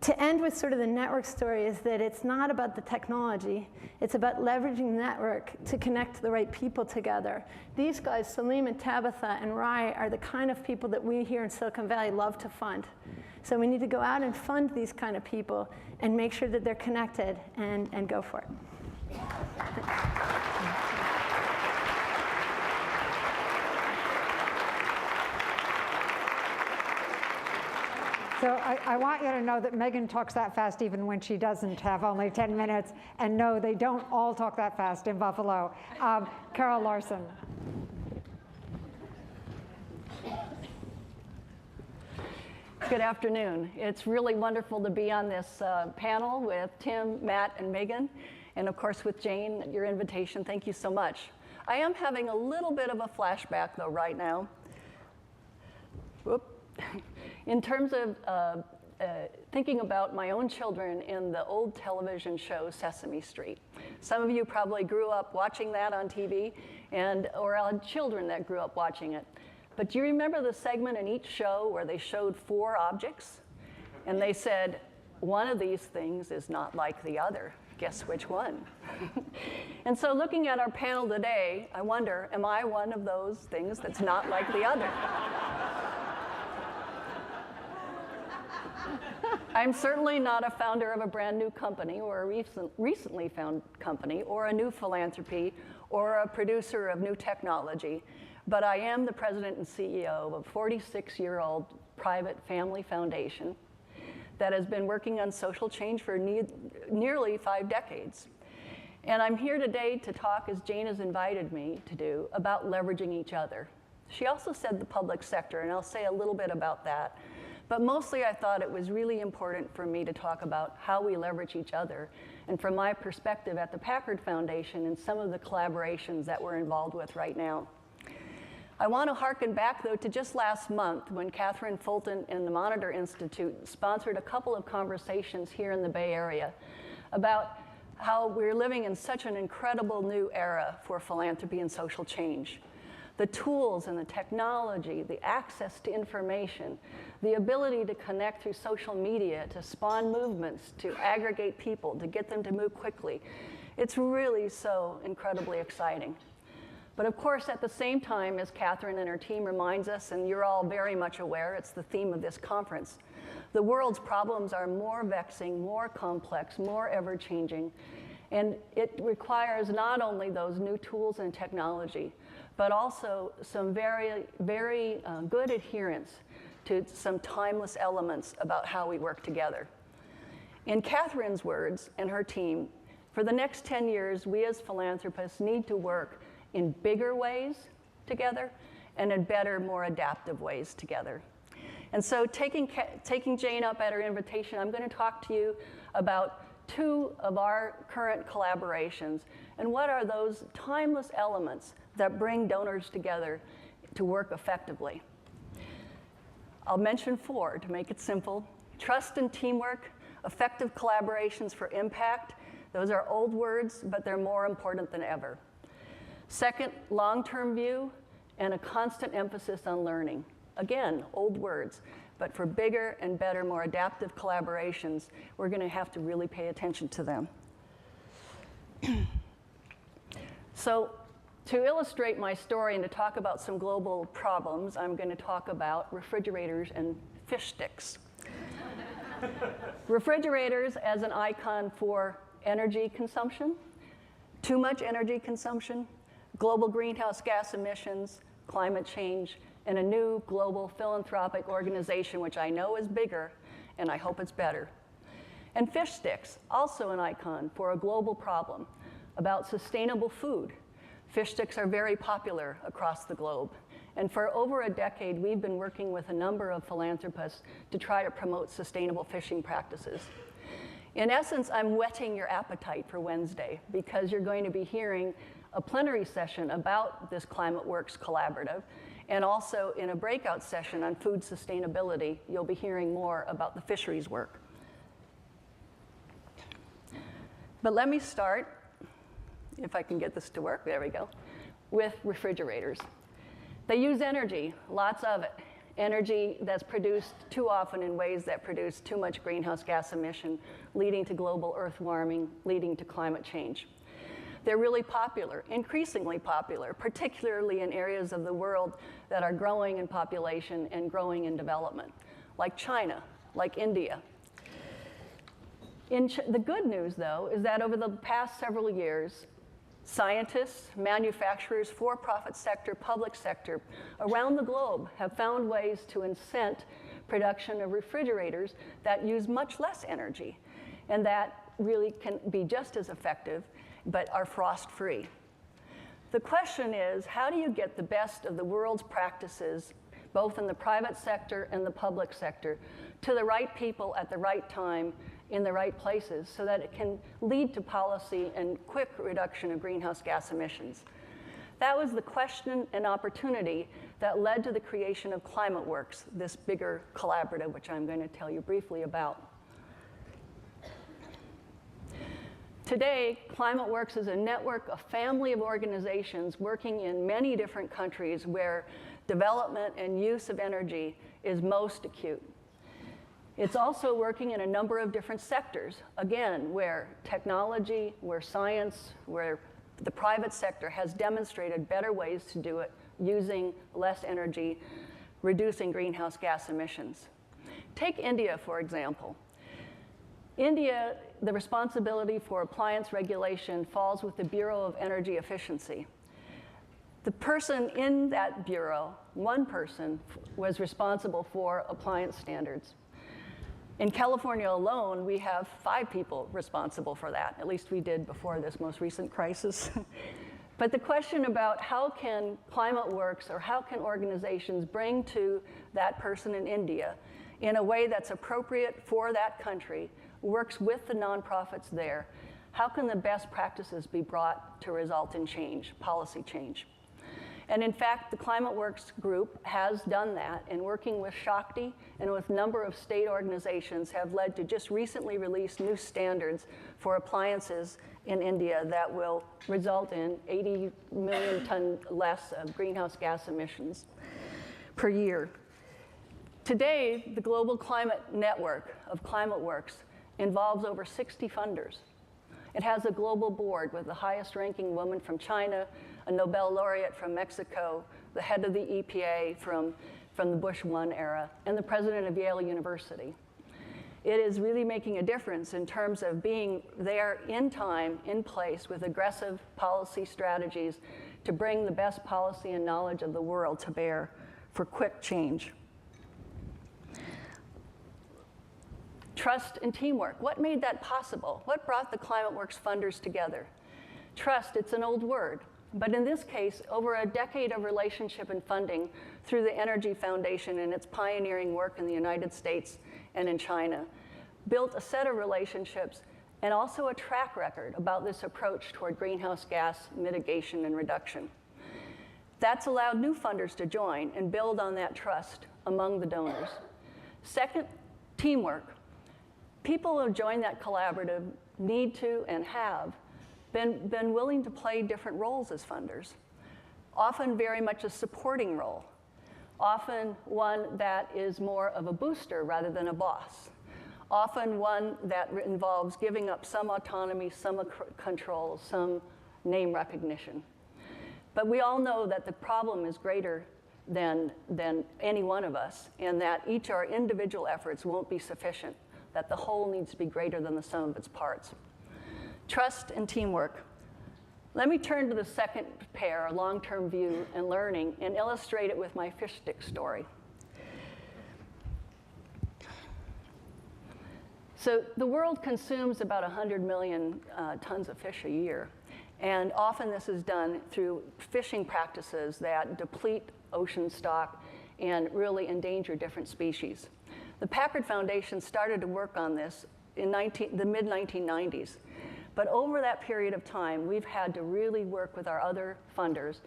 to end with sort of the network story is that it's not about the technology. It's about leveraging the network to connect the right people together. These guys, Salim and Tabitha and Rai, are the kind of people that we here in Silicon Valley love to fund. So we need to go out and fund these kind of people and make sure that they're connected and go for it. So I want you to know that Megan talks that fast even when she doesn't have only 10 minutes. And no, they don't all talk that fast in Buffalo. Carol Larson. Good afternoon. It's really wonderful to be on this panel with Tim, Matt, and Megan, and of course with Jane, your invitation. Thank you so much. I am having a little bit of a flashback though right now. Whoop. In terms of thinking about my own children in the old television show Sesame Street. Some of you probably grew up watching that on TV, or had children that grew up watching it. But do you remember the segment in each show where they showed 4 objects? And they said, one of these things is not like the other. Guess which one? And so looking at our panel today, I wonder, am I one of those things that's not like the other? I'm certainly not a founder of a brand new company or a recently found company or a new philanthropy or a producer of new technology, but I am the president and CEO of a 46-year-old private family foundation that has been working on social change for nearly 5 decades. And I'm here today to talk, as Jane has invited me to do, about leveraging each other. She also said the public sector, and I'll say a little bit about that. But mostly I thought it was really important for me to talk about how we leverage each other, and from my perspective at the Packard Foundation and some of the collaborations that we're involved with right now. I want to harken back, though, to just last month when Catherine Fulton and the Monitor Institute sponsored a couple of conversations here in the Bay Area about how we're living in such an incredible new era for philanthropy and social change. The tools and the technology, the access to information, the ability to connect through social media, to spawn movements, to aggregate people, to get them to move quickly. It's really so incredibly exciting. But of course, at the same time, as Catherine and her team reminds us, and you're all very much aware, it's the theme of this conference, the world's problems are more vexing, more complex, more ever-changing, and it requires not only those new tools and technology, but also some very, very good adherence to some timeless elements about how we work together. In Catherine's words and her team, for the next 10 years, we as philanthropists need to work in bigger ways together and in better, more adaptive ways together. And so taking Jane up at her invitation, I'm going to talk to you about 2 of our current collaborations and what are those timeless elements that bring donors together to work effectively. I'll mention 4 to make it simple. Trust and teamwork, effective collaborations for impact. Those are old words, but they're more important than ever. Second, long-term view and a constant emphasis on learning. Again, old words, But for bigger and better, more adaptive collaborations, we're going to have to really pay attention to them. So to illustrate my story and to talk about some global problems, I'm going to talk about refrigerators and fish sticks. Refrigerators as an icon for energy consumption, too much energy consumption, global greenhouse gas emissions, climate change, and a new global philanthropic organization, which I know is bigger, and I hope it's better. And fish sticks, also an icon for a global problem about sustainable food. Fish sticks are very popular across the globe. And for over a decade, we've been working with a number of philanthropists to try to promote sustainable fishing practices. In essence, I'm whetting your appetite for Wednesday because you're going to be hearing a plenary session about this ClimateWorks collaborative, and also in a breakout session on food sustainability, you'll be hearing more about the fisheries work. But let me start, if I can get this to work, there we go, with refrigerators. They use energy, lots of it. Energy that's produced too often in ways that produce too much greenhouse gas emission, leading to global earth warming, leading to climate change. They're really popular, increasingly popular, particularly in areas of the world that are growing in population and growing in development, like China, like India. The good news, though, is that over the past several years, scientists, manufacturers, for-profit sector, public sector around the globe have found ways to incent production of refrigerators that use much less energy and that really can be just as effective but are frost-free. The question is, how do you get the best of the world's practices, both in the private sector and the public sector, to the right people at the right time in the right places so that it can lead to policy and quick reduction of greenhouse gas emissions? That was the question and opportunity that led to the creation of ClimateWorks, this bigger collaborative, which I'm going to tell you briefly about. Today, ClimateWorks is a network, a family of organizations working in many different countries where development and use of energy is most acute. It's also working in a number of different sectors, again, where technology, where science, where the private sector has demonstrated better ways to do it using less energy, reducing greenhouse gas emissions. Take India, for example. India, the responsibility for appliance regulation falls with the Bureau of Energy Efficiency. The person in that bureau, one person, was responsible for appliance standards. In California alone, we have 5 people responsible for that. At least we did before this most recent crisis. But the question about how can ClimateWorks or how can organizations bring to that person in India in a way that's appropriate for that country, works with the nonprofits there, how can the best practices be brought to result in change, policy change? And in fact, the ClimateWorks group has done that, and working with Shakti and with a number of state organizations have led to just recently released new standards for appliances in India that will result in 80 million ton less of greenhouse gas emissions per year. Today, the Global Climate Network of ClimateWorks involves over 60 funders. It has a global board with the highest ranking woman from China, a Nobel laureate from Mexico, the head of the EPA from the Bush 1 era, and the president of Yale University. It is really making a difference in terms of being there in time, in place, with aggressive policy strategies to bring the best policy and knowledge of the world to bear for quick change. Trust and teamwork. What made that possible? What brought the ClimateWorks funders together? Trust, it's an old word, but in this case, over a decade of relationship and funding through the Energy Foundation and its pioneering work in the United States and in China, built a set of relationships and also a track record about this approach toward greenhouse gas mitigation and reduction. That's allowed new funders to join and build on that trust among the donors. Second, teamwork. People who join that collaborative need to and have been willing to play different roles as funders, often very much a supporting role, often one that is more of a booster rather than a boss, often one that involves giving up some autonomy, some control, some name recognition. But we all know that the problem is greater than any one of us, and that each of our individual efforts won't be sufficient, that the whole needs to be greater than the sum of its parts. Trust and teamwork. Let me turn to the second pair, long-term view and learning, and illustrate it with my fish stick story. So the world consumes about 100 million tons of fish a year. And often this is done through fishing practices that deplete ocean stock and really endanger different species. The Packard Foundation started to work on this in the mid-1990s. But over that period of time, we've had to really work with our other funders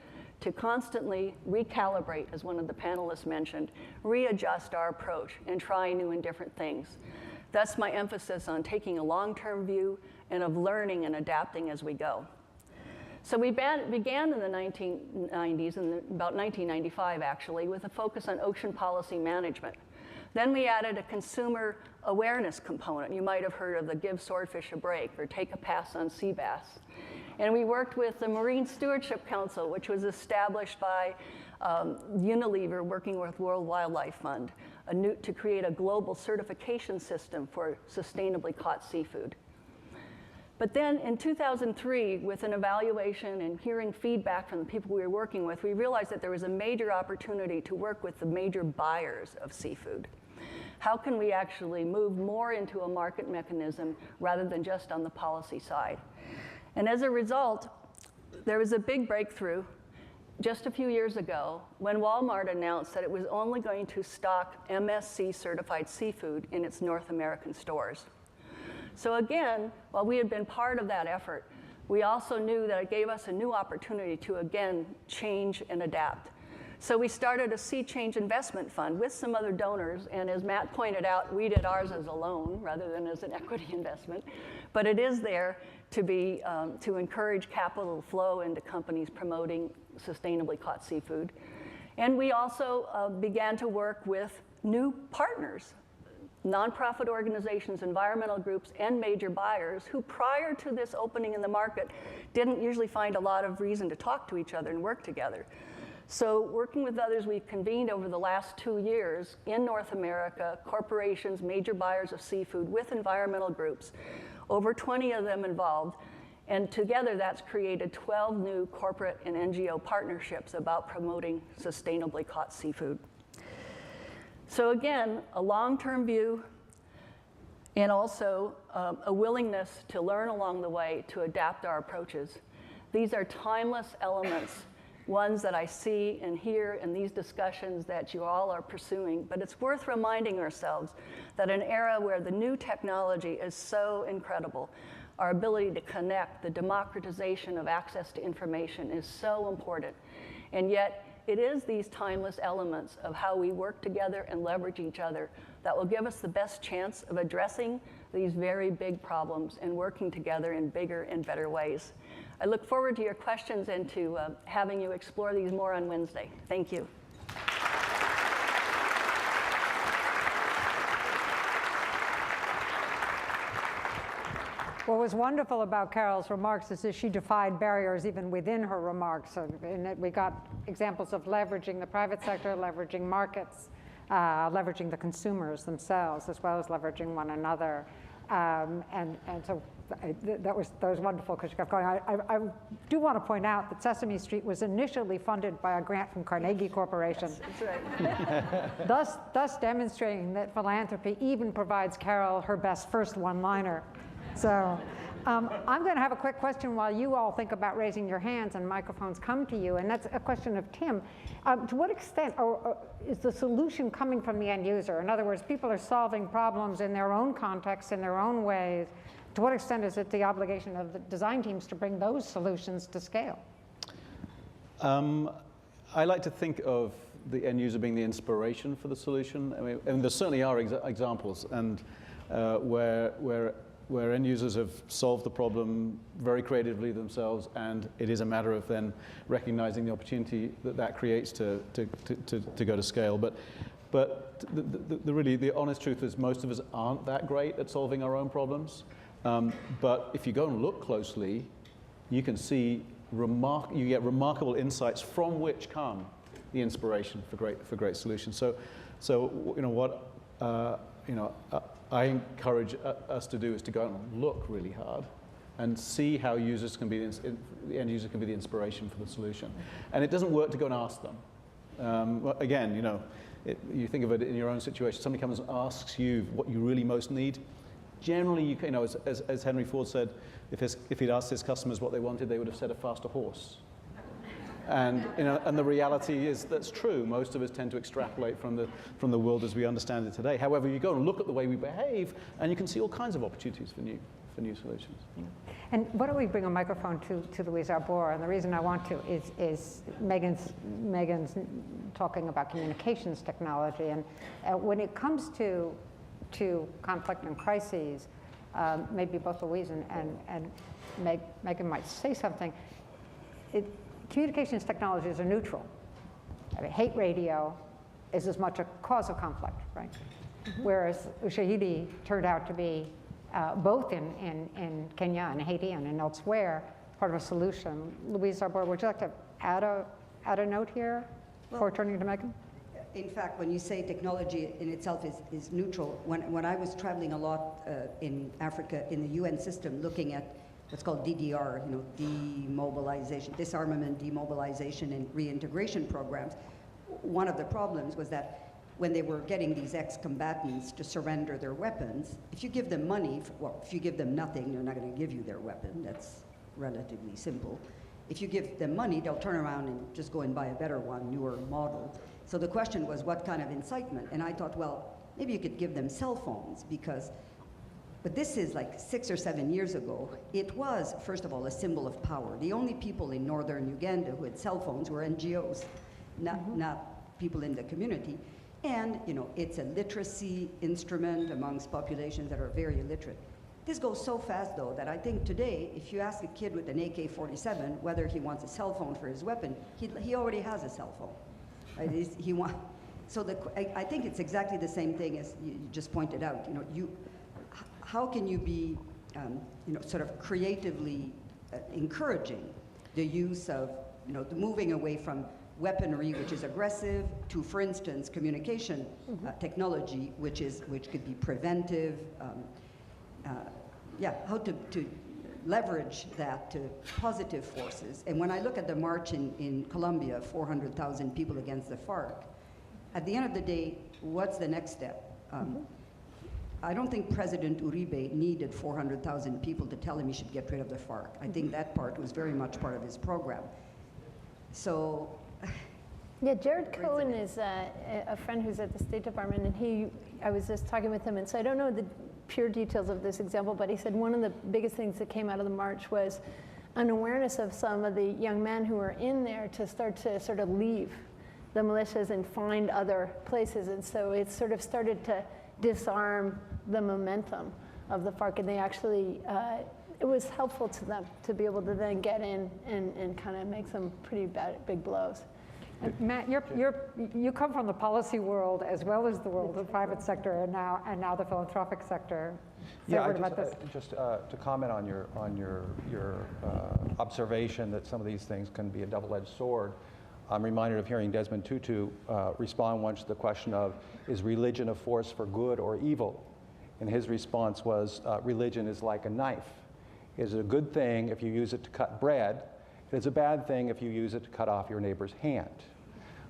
to constantly recalibrate, as one of the panelists mentioned, readjust our approach and try new and different things. Thus my emphasis on taking a long-term view and of learning and adapting as we go. So we began in the 1990s, about 1995 actually, with a focus on ocean policy management. Then we added a consumer awareness component. You might have heard of the Give Swordfish a Break or Take a Pass on Sea Bass. And we worked with the Marine Stewardship Council, which was established by Unilever working with World Wildlife Fund, to create a global certification system for sustainably caught seafood. But then in 2003, with an evaluation and hearing feedback from the people we were working with, we realized that there was a major opportunity to work with the major buyers of seafood. How can we actually move more into a market mechanism rather than just on the policy side? And as a result, there was a big breakthrough just a few years ago when Walmart announced that it was only going to stock MSC certified seafood in its North American stores. So again, while we had been part of that effort, we also knew that it gave us a new opportunity to again change and adapt. So we started a Sea Change Investment Fund with some other donors, and as Matt pointed out, we did ours as a loan rather than as an equity investment. But it is there to be to encourage capital flow into companies promoting sustainably caught seafood. And we also began to work with new partners, nonprofit organizations, environmental groups, and major buyers who prior to this opening in the market didn't usually find a lot of reason to talk to each other and work together. So working with others, we've convened over the last 2 years in North America, corporations, major buyers of seafood with environmental groups, over 20 of them involved, and together that's created 12 new corporate and NGO partnerships about promoting sustainably caught seafood. So again, a long-term view and also a willingness to learn along the way to adapt our approaches. These are timeless elements, ones that I see and hear in these discussions that you all are pursuing, but it's worth reminding ourselves that an era where the new technology is so incredible, our ability to connect, the democratization of access to information is so important. And yet, it is these timeless elements of how we work together and leverage each other that will give us the best chance of addressing these very big problems and working together in bigger and better ways. I look forward to your questions and to having you explore these more on Wednesday. Thank you. What was wonderful about Carol's remarks is that she defied barriers even within her remarks. So we got examples of leveraging the private sector, leveraging markets, leveraging the consumers themselves, as well as leveraging one another. And so that was wonderful because she kept going. I do want to point out that Sesame Street was initially funded by a grant from Carnegie Corporation. Yes, that's right. thus demonstrating that philanthropy even provides Carol her best first one-liner. So I'm going to have a quick question while you all think about raising your hands and microphones come to you, and that's a question of Tim. To what extent is the solution coming from the end user? In other words, people are solving problems in their own context, in their own ways. To what extent is it the obligation of the design teams to bring those solutions to scale? I like to think of the end user being the inspiration for the solution. I mean, and there certainly are examples and where where end users have solved the problem very creatively themselves, and it is a matter of then recognizing the opportunity that that creates to go to scale. But the honest truth is most of us aren't that great at solving our own problems. But if you go and look closely, you can see you get remarkable insights from which come the inspiration for great solutions. So what I encourage us to do is to go out and look really hard and see how users can be the end user can be the inspiration for the solution. And it doesn't work to go and ask them. Again, you think of it in your own situation. Somebody comes and asks you what you really most need. Generally, as Henry Ford said, if he'd asked his customers what they wanted, they would have said a faster horse. And the reality is that's true. Most of us tend to extrapolate from the world as we understand it today. However, you go and look at the way we behave, and you can see all kinds of opportunities for new solutions. And why don't we bring a microphone to Louise Arbour? And the reason I want to is Megan's talking about communications technology, and when it comes to conflict and crises, maybe both Louise and Megan might say something. Communications technologies are neutral. I mean, hate radio is as much a cause of conflict, right? Mm-hmm. Whereas Ushahidi turned out to be both in Kenya and Haiti and elsewhere, part of a solution. Louise Arbour, would you like to add a note here before turning to Megan? In fact, when you say technology in itself is neutral, when I was traveling a lot in Africa in the UN system looking at what's called DDR, demobilization, disarmament, demobilization, and reintegration programs, one of the problems was that when they were getting these ex-combatants to surrender their weapons, if you give them money, if you give them nothing, they're not going to give you their weapon. That's relatively simple. If you give them money, they'll turn around and just go and buy a better one, newer model. So the question was, what kind of incitement? And I thought, well, maybe you could give them cell phones but this is like 6 or 7 years ago. It was, first of all, a symbol of power. The only people in northern Uganda who had cell phones were NGOs, not people in the community. And it's a literacy instrument amongst populations that are very illiterate. This goes so fast, though, that I think today, if you ask a kid with an AK-47 whether he wants a cell phone for his weapon, he already has a cell phone. Right? I think it's exactly the same thing as you just pointed out. How can you be, sort of creatively encouraging the use of, the moving away from weaponry, which is aggressive, to, for instance, communication technology, which could be preventive. How to leverage that to positive forces. And when I look at the march in Colombia, 400,000 people against the FARC, at the end of the day, what's the next step? I don't think President Uribe needed 400,000 people to tell him he should get rid of the FARC. I think that part was very much part of his program. So. Yeah, Jared Cohen is a friend who's at the State Department, and I was just talking with him, and so I don't know the pure details of this example, but he said one of the biggest things that came out of the march was an awareness of some of the young men who were in there to start to sort of leave the militias and find other places, and so it sort of started to disarm the momentum of the FARC, and they actually, it was helpful to them to be able to then get in and kind of make some pretty big blows. And Matt, you come from the policy world as well as the world of the private sector, and now the philanthropic sector. Say a word about this. Just to comment on your observation that some of these things can be a double-edged sword. I'm reminded of hearing Desmond Tutu respond once to the question of, is religion a force for good or evil? And his response was, religion is like a knife. It is a good thing if you use it to cut bread. It is a bad thing if you use it to cut off your neighbor's hand.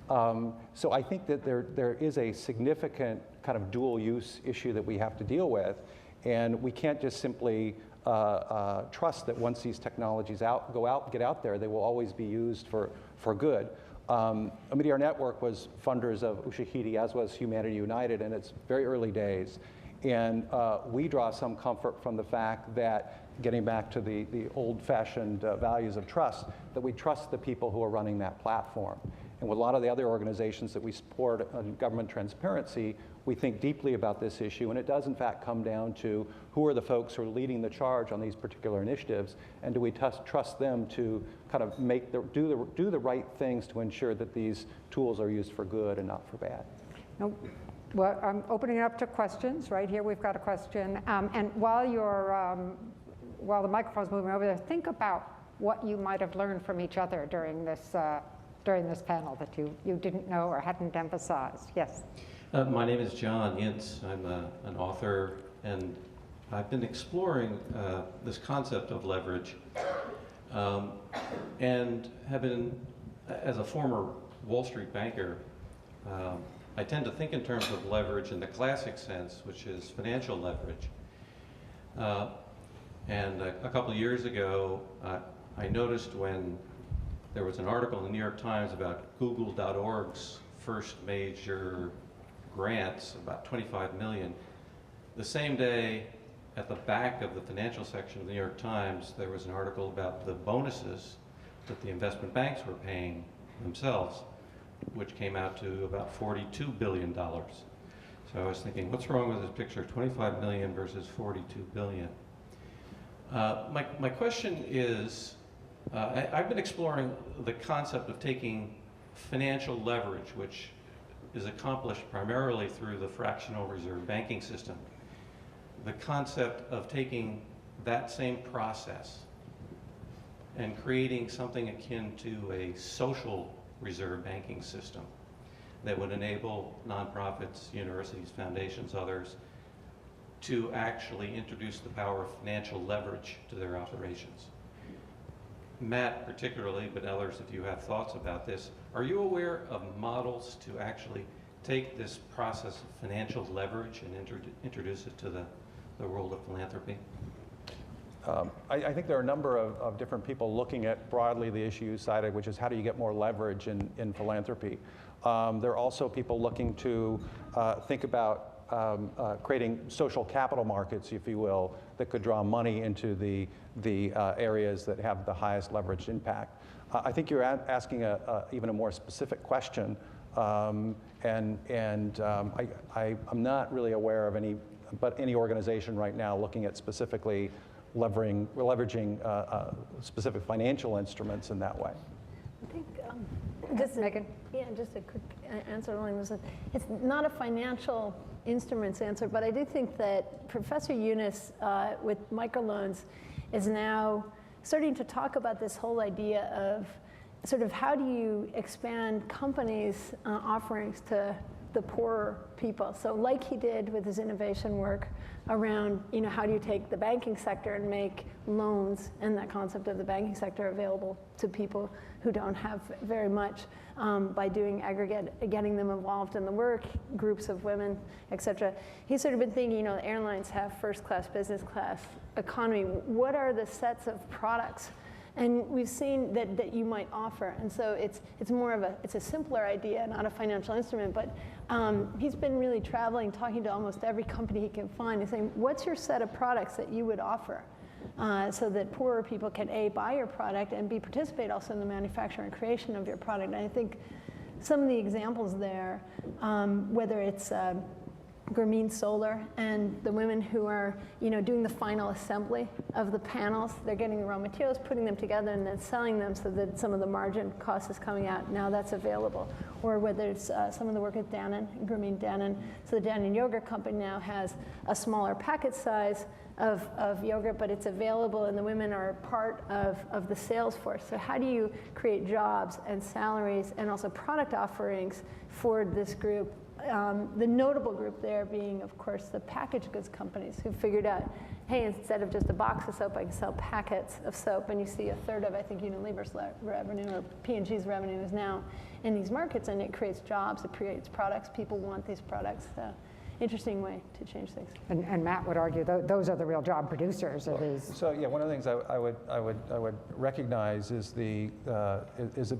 So I think that there is a significant kind of dual use issue that we have to deal with, and we can't just simply trust that once these technologies get out there, they will always be used for good. Omidyar Network was funders of Ushahidi, as was Humanity United, in its very early days. And we draw some comfort from the fact that, getting back to the old-fashioned values of trust, that we trust the people who are running that platform. And with a lot of the other organizations that we support on government transparency, we think deeply about this issue, and it does in fact come down to who are the folks who are leading the charge on these particular initiatives, and do we trust them to kind of do the right things to ensure that these tools are used for good and not for bad. Now, well, I'm opening it up to questions. Right here, we've got a question. And while the microphone's moving over there, think about what you might have learned from each other during this panel that you didn't know or hadn't emphasized. Yes. My name is John Ince. I'm an author, and I've been exploring this concept of leverage, and have been, as a former Wall Street banker, I tend to think in terms of leverage in the classic sense, which is financial leverage. And a couple of years ago, I noticed when there was an article in the New York Times about Google.org's first major grants, about 25 million. The same day, at the back of the financial section of the New York Times, there was an article about the bonuses that the investment banks were paying themselves, which came out to about $42 billion. So I was thinking, what's wrong with this picture, 25 million versus 42 billion? My question is, I've been exploring the concept of taking financial leverage, which is accomplished primarily through the fractional reserve banking system. The concept of taking that same process and creating something akin to a social reserve banking system that would enable nonprofits, universities, foundations, others, to actually introduce the power of financial leverage to their operations. Matt particularly, but others, if you have thoughts about this, are you aware of models to actually take this process of financial leverage and introduce it to the world of philanthropy? I think there are a number of different people looking at broadly the issue you cited, which is how do you get more leverage in philanthropy. There are also people looking to think about creating social capital markets, if you will, that could draw money into the areas that have the highest leveraged impact. I think you're asking even a more specific question, and I'm not really aware of any organization right now looking at specifically leveraging specific financial instruments in that way. I think Just Megan? Yeah, just a quick answer. It's not a financial instruments answer, but I do think that Professor Eunice with microloans is now starting to talk about this whole idea of sort of how do you expand companies' offerings to the poorer people. So like he did with his innovation work around, how do you take the banking sector and make loans and that concept of the banking sector available to people who don't have very much by doing aggregate, getting them involved in the work, groups of women, et cetera. He's sort of been thinking, airlines have first class, business class, economy. What are the sets of products? And we've seen that you might offer. And so it's more of it's a simpler idea, not a financial instrument, but he's been really traveling, talking to almost every company he can find and saying, what's your set of products that you would offer? So that poorer people can A, buy your product, and B, participate also in the manufacture and creation of your product. And I think some of the examples there, whether it's Grameen Solar and the women who are doing the final assembly of the panels, they're getting the raw materials, putting them together, and then selling them so that some of the margin cost is coming out. Now that's available. Or whether it's some of the work at Dannon, Grameen Dannon. So the Dannon Yogurt Company now has a smaller packet size of yogurt, but it's available, and the women are part of the sales force. So how do you create jobs and salaries and also product offerings for this group? The notable group there being, of course, the packaged goods companies who figured out, hey, instead of just a box of soap, I can sell packets of soap. And you see a third of, I think, Unilever's revenue or P&G's revenue is now in these markets, and it creates jobs, it creates products. People want these products. Interesting way to change things. And Matt would argue those are the real job producers of these. So yeah, one of the things I would recognize is the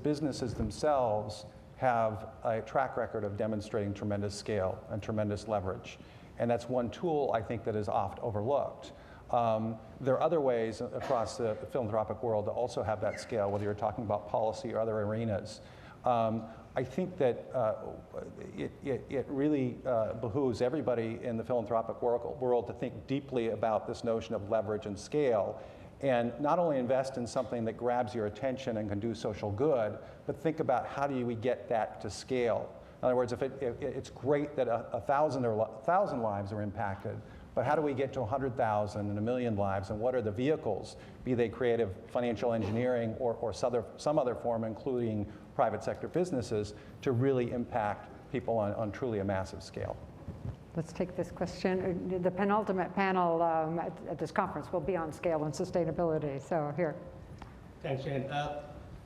businesses themselves have a track record of demonstrating tremendous scale and tremendous leverage. And that's one tool, I think, that is oft overlooked. There are other ways across the philanthropic world to also have that scale, whether you're talking about policy or other arenas. I think that it really behooves everybody in the philanthropic world to think deeply about this notion of leverage and scale, and not only invest in something that grabs your attention and can do social good, but think about how do we get that to scale. In other words, if it's great that 1,000 lives are impacted, but how do we get to 100,000 and 1 million lives, and what are the vehicles, be they creative financial engineering or some other form, including private sector businesses, to really impact people on truly a massive scale? Let's take this question. The penultimate panel at this conference will be on scale and sustainability. So here. Thanks, Jane.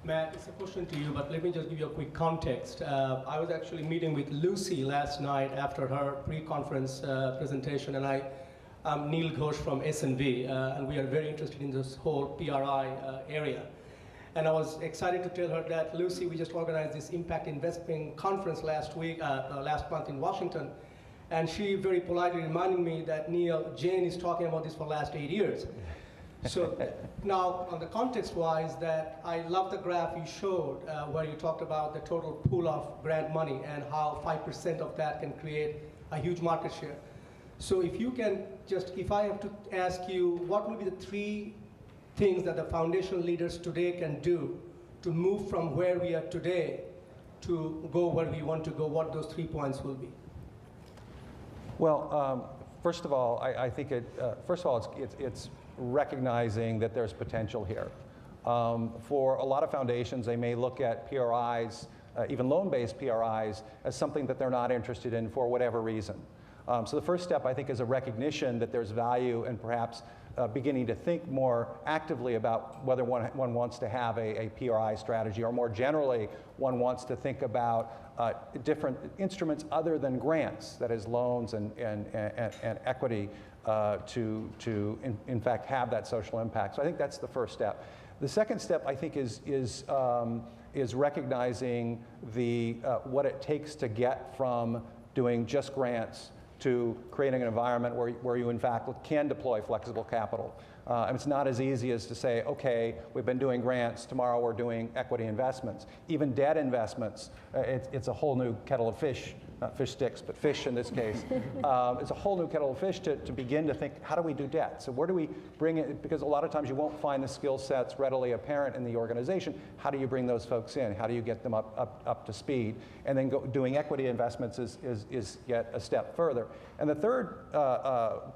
Matt, it's a question to you, but let me just give you a quick context. I was actually meeting with Lucile last night after her pre-conference presentation, and I'm Neil Ghosh from S&V, and we are very interested in this whole PRI area. And I was excited to tell her that, Lucy, we just organized this Impact Investing Conference last month in Washington, and she very politely reminded me that, Neil, Jane is talking about this for the last 8 years. So now, on the context-wise, that I love the graph you showed where you talked about the total pool of grant money and how 5% of that can create a huge market share. So if you can just, if I have to ask you, what will be the 3 things that the foundation leaders today can do to move from where we are today to go where we want to go, what those 3 points will be? Well, first of all, I think it's recognizing that there's potential here. For a lot of foundations, they may look at PRIs, even loan-based PRIs, as something that they're not interested in for whatever reason. So the first step, I think, is a recognition that there's value and perhaps beginning to think more actively about whether one wants to have a PRI strategy, or more generally, one wants to think about different instruments other than grants, that is loans and equity, to in fact have that social impact. So I think that's the first step. The second step, I think, is recognizing what it takes to get from doing just grants to creating an environment where you in fact can deploy flexible capital. And it's not as easy as to say, okay, we've been doing grants, tomorrow we're doing equity investments. Even debt investments, it's a whole new kettle of fish, not fish sticks, but fish in this case. It's a whole new kettle of fish to begin to think, how do we do debt? So where do we bring it? Because a lot of times you won't find the skill sets readily apparent in the organization. How do you bring those folks in? How do you get them up to speed? And then doing equity investments is yet a step further. And the third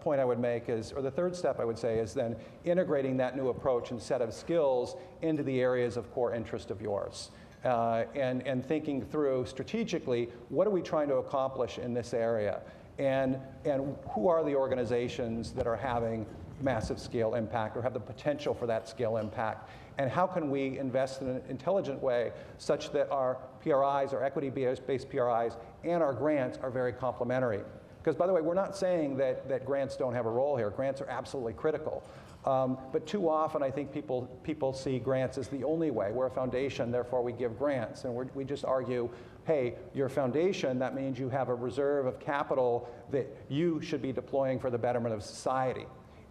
point I would make is, or the third step I would say, is then integrating that new approach and set of skills into the areas of core interest of yours. And thinking through strategically, what are we trying to accomplish in this area? And who are the organizations that are having massive scale impact or have the potential for that scale impact? And how can we invest in an intelligent way such that our PRIs, our equity-based PRIs, and our grants are very complementary? Because, by the way, we're not saying that grants don't have a role here. Grants are absolutely critical. But too often, I think people see grants as the only way. We're a foundation, therefore we give grants. And we just argue, hey, you're a foundation, that means you have a reserve of capital that you should be deploying for the betterment of society.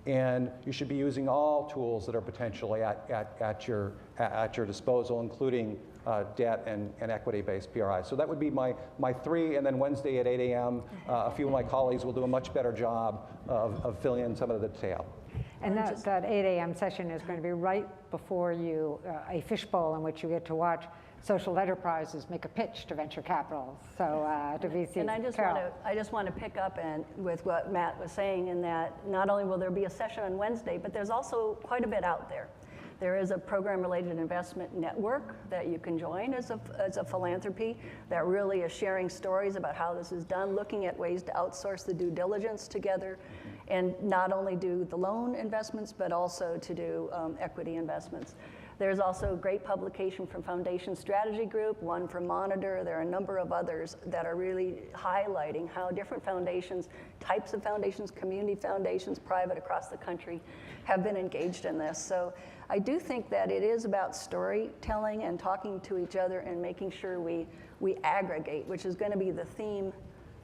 And you should be using all tools that are potentially at your disposal, including debt and equity-based PRIs. So that would be my 3, and then Wednesday at 8 a.m., a few of my colleagues will do a much better job of filling in some of the detail. And that 8 a.m. session is going to be right before you, a fishbowl in which you get to watch social enterprises make a pitch to venture capital. So to VC. And I just want to pick up with what Matt was saying, in that not only will there be a session on Wednesday, but there's also quite a bit out there. There is a program-related investment network that you can join as a philanthropy that really is sharing stories about how this is done, looking at ways to outsource the due diligence together, and not only do the loan investments, but also to do equity investments. There's also a great publication from Foundation Strategy Group, one from Monitor. There are a number of others that are really highlighting how different foundations, types of foundations, community foundations, private across the country, have been engaged in this. So I do think that it is about storytelling and talking to each other and making sure we aggregate, which is going to be the theme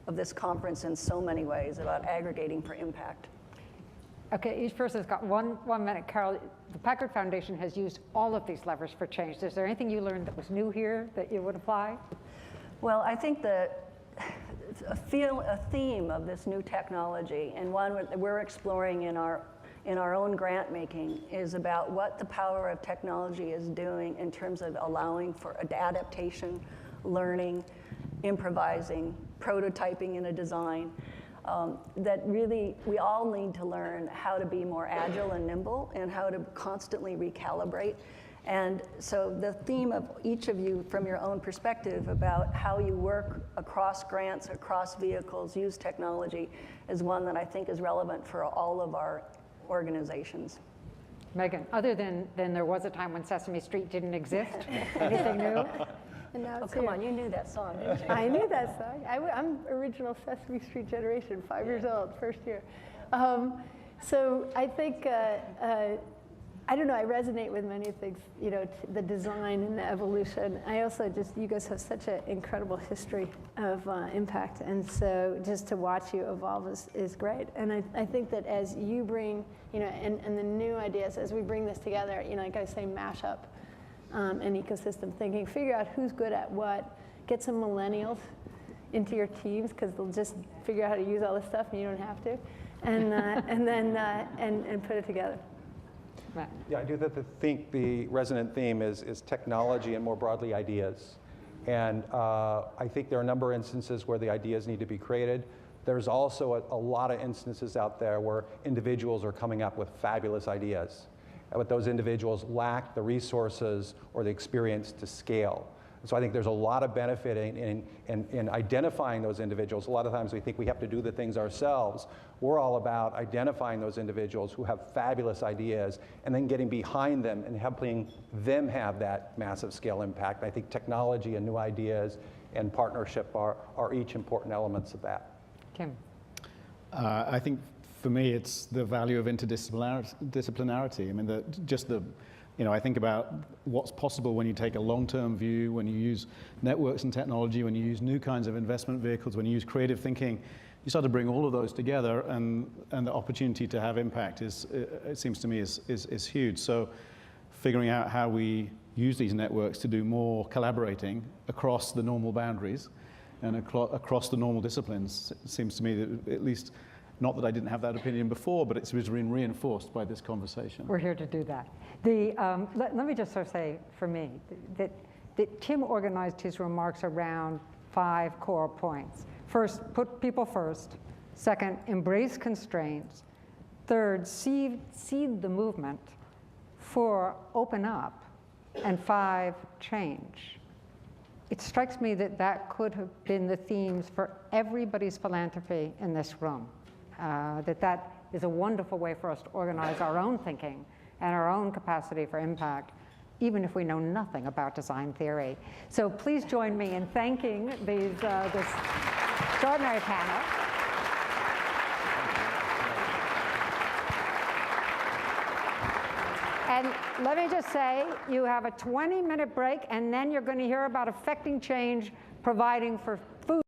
of this conference in so many ways, about aggregating for impact. Okay, each person's got one minute. Carol, the Packard Foundation has used all of these levers for change. Is there anything you learned that was new here that you would apply? Well, I think a theme of this new technology, and one that we're exploring in our own grant making, is about what the power of technology is doing in terms of allowing for adaptation, learning, improvising, prototyping in a design. That really, we all need to learn how to be more agile and nimble and how to constantly recalibrate. And so the theme of each of you from your own perspective about how you work across grants, across vehicles, use technology is one that I think is relevant for all of our organizations. Megan, other than there was a time when Sesame Street didn't exist, anything new? And now Oh, it's come here. on, you knew that song, didn't you? I knew that song. I'm original Sesame Street generation, 5 years old, first year. So I think, I don't know, I resonate with many things, you know, the design and the evolution. I also just, you guys have such an incredible history of impact. And so just to watch you evolve is great. And I think that as you bring, you know, and the new ideas, as we bring this together, you know, like I say, mash up and ecosystem thinking, figure out who's good at what, get some millennials into your teams because they'll just figure out how to use all this stuff and you don't have to, and then put it together. Matt. Yeah, I do think the resonant theme is technology and more broadly ideas. And I think there are a number of instances where the ideas need to be created. There's also a lot of instances out there where individuals are coming up with fabulous ideas, but those individuals lack the resources or the experience to scale. So I think there's a lot of benefit in identifying those individuals. A lot of times we think we have to do the things ourselves. We're all about identifying those individuals who have fabulous ideas and then getting behind them and helping them have that massive scale impact. I think technology and new ideas and partnership are each important elements of that. Kim. I think for me, it's the value of interdisciplinarity. I mean, you know, I think about what's possible when you take a long-term view, when you use networks and technology, when you use new kinds of investment vehicles, when you use creative thinking. You start to bring all of those together, and the opportunity to have impact it seems to me, is huge. So figuring out how we use these networks to do more collaborating across the normal boundaries and across the normal disciplines seems to me that, at least, not that I didn't have that opinion before, but it's been reinforced by this conversation. We're here to do that. Let me just sort of say, for me, that Tim organized his remarks around 5 core points. First, put people first. Second, embrace constraints. Third, seed the movement. 4, open up. And 5, change. It strikes me that could have been the themes for everybody's philanthropy in this room. That is a wonderful way for us to organize our own thinking and our own capacity for impact, even if we know nothing about design theory. So please join me in thanking this extraordinary panel. And let me just say, you have a 20-minute break, and then you're going to hear about affecting change, providing for food.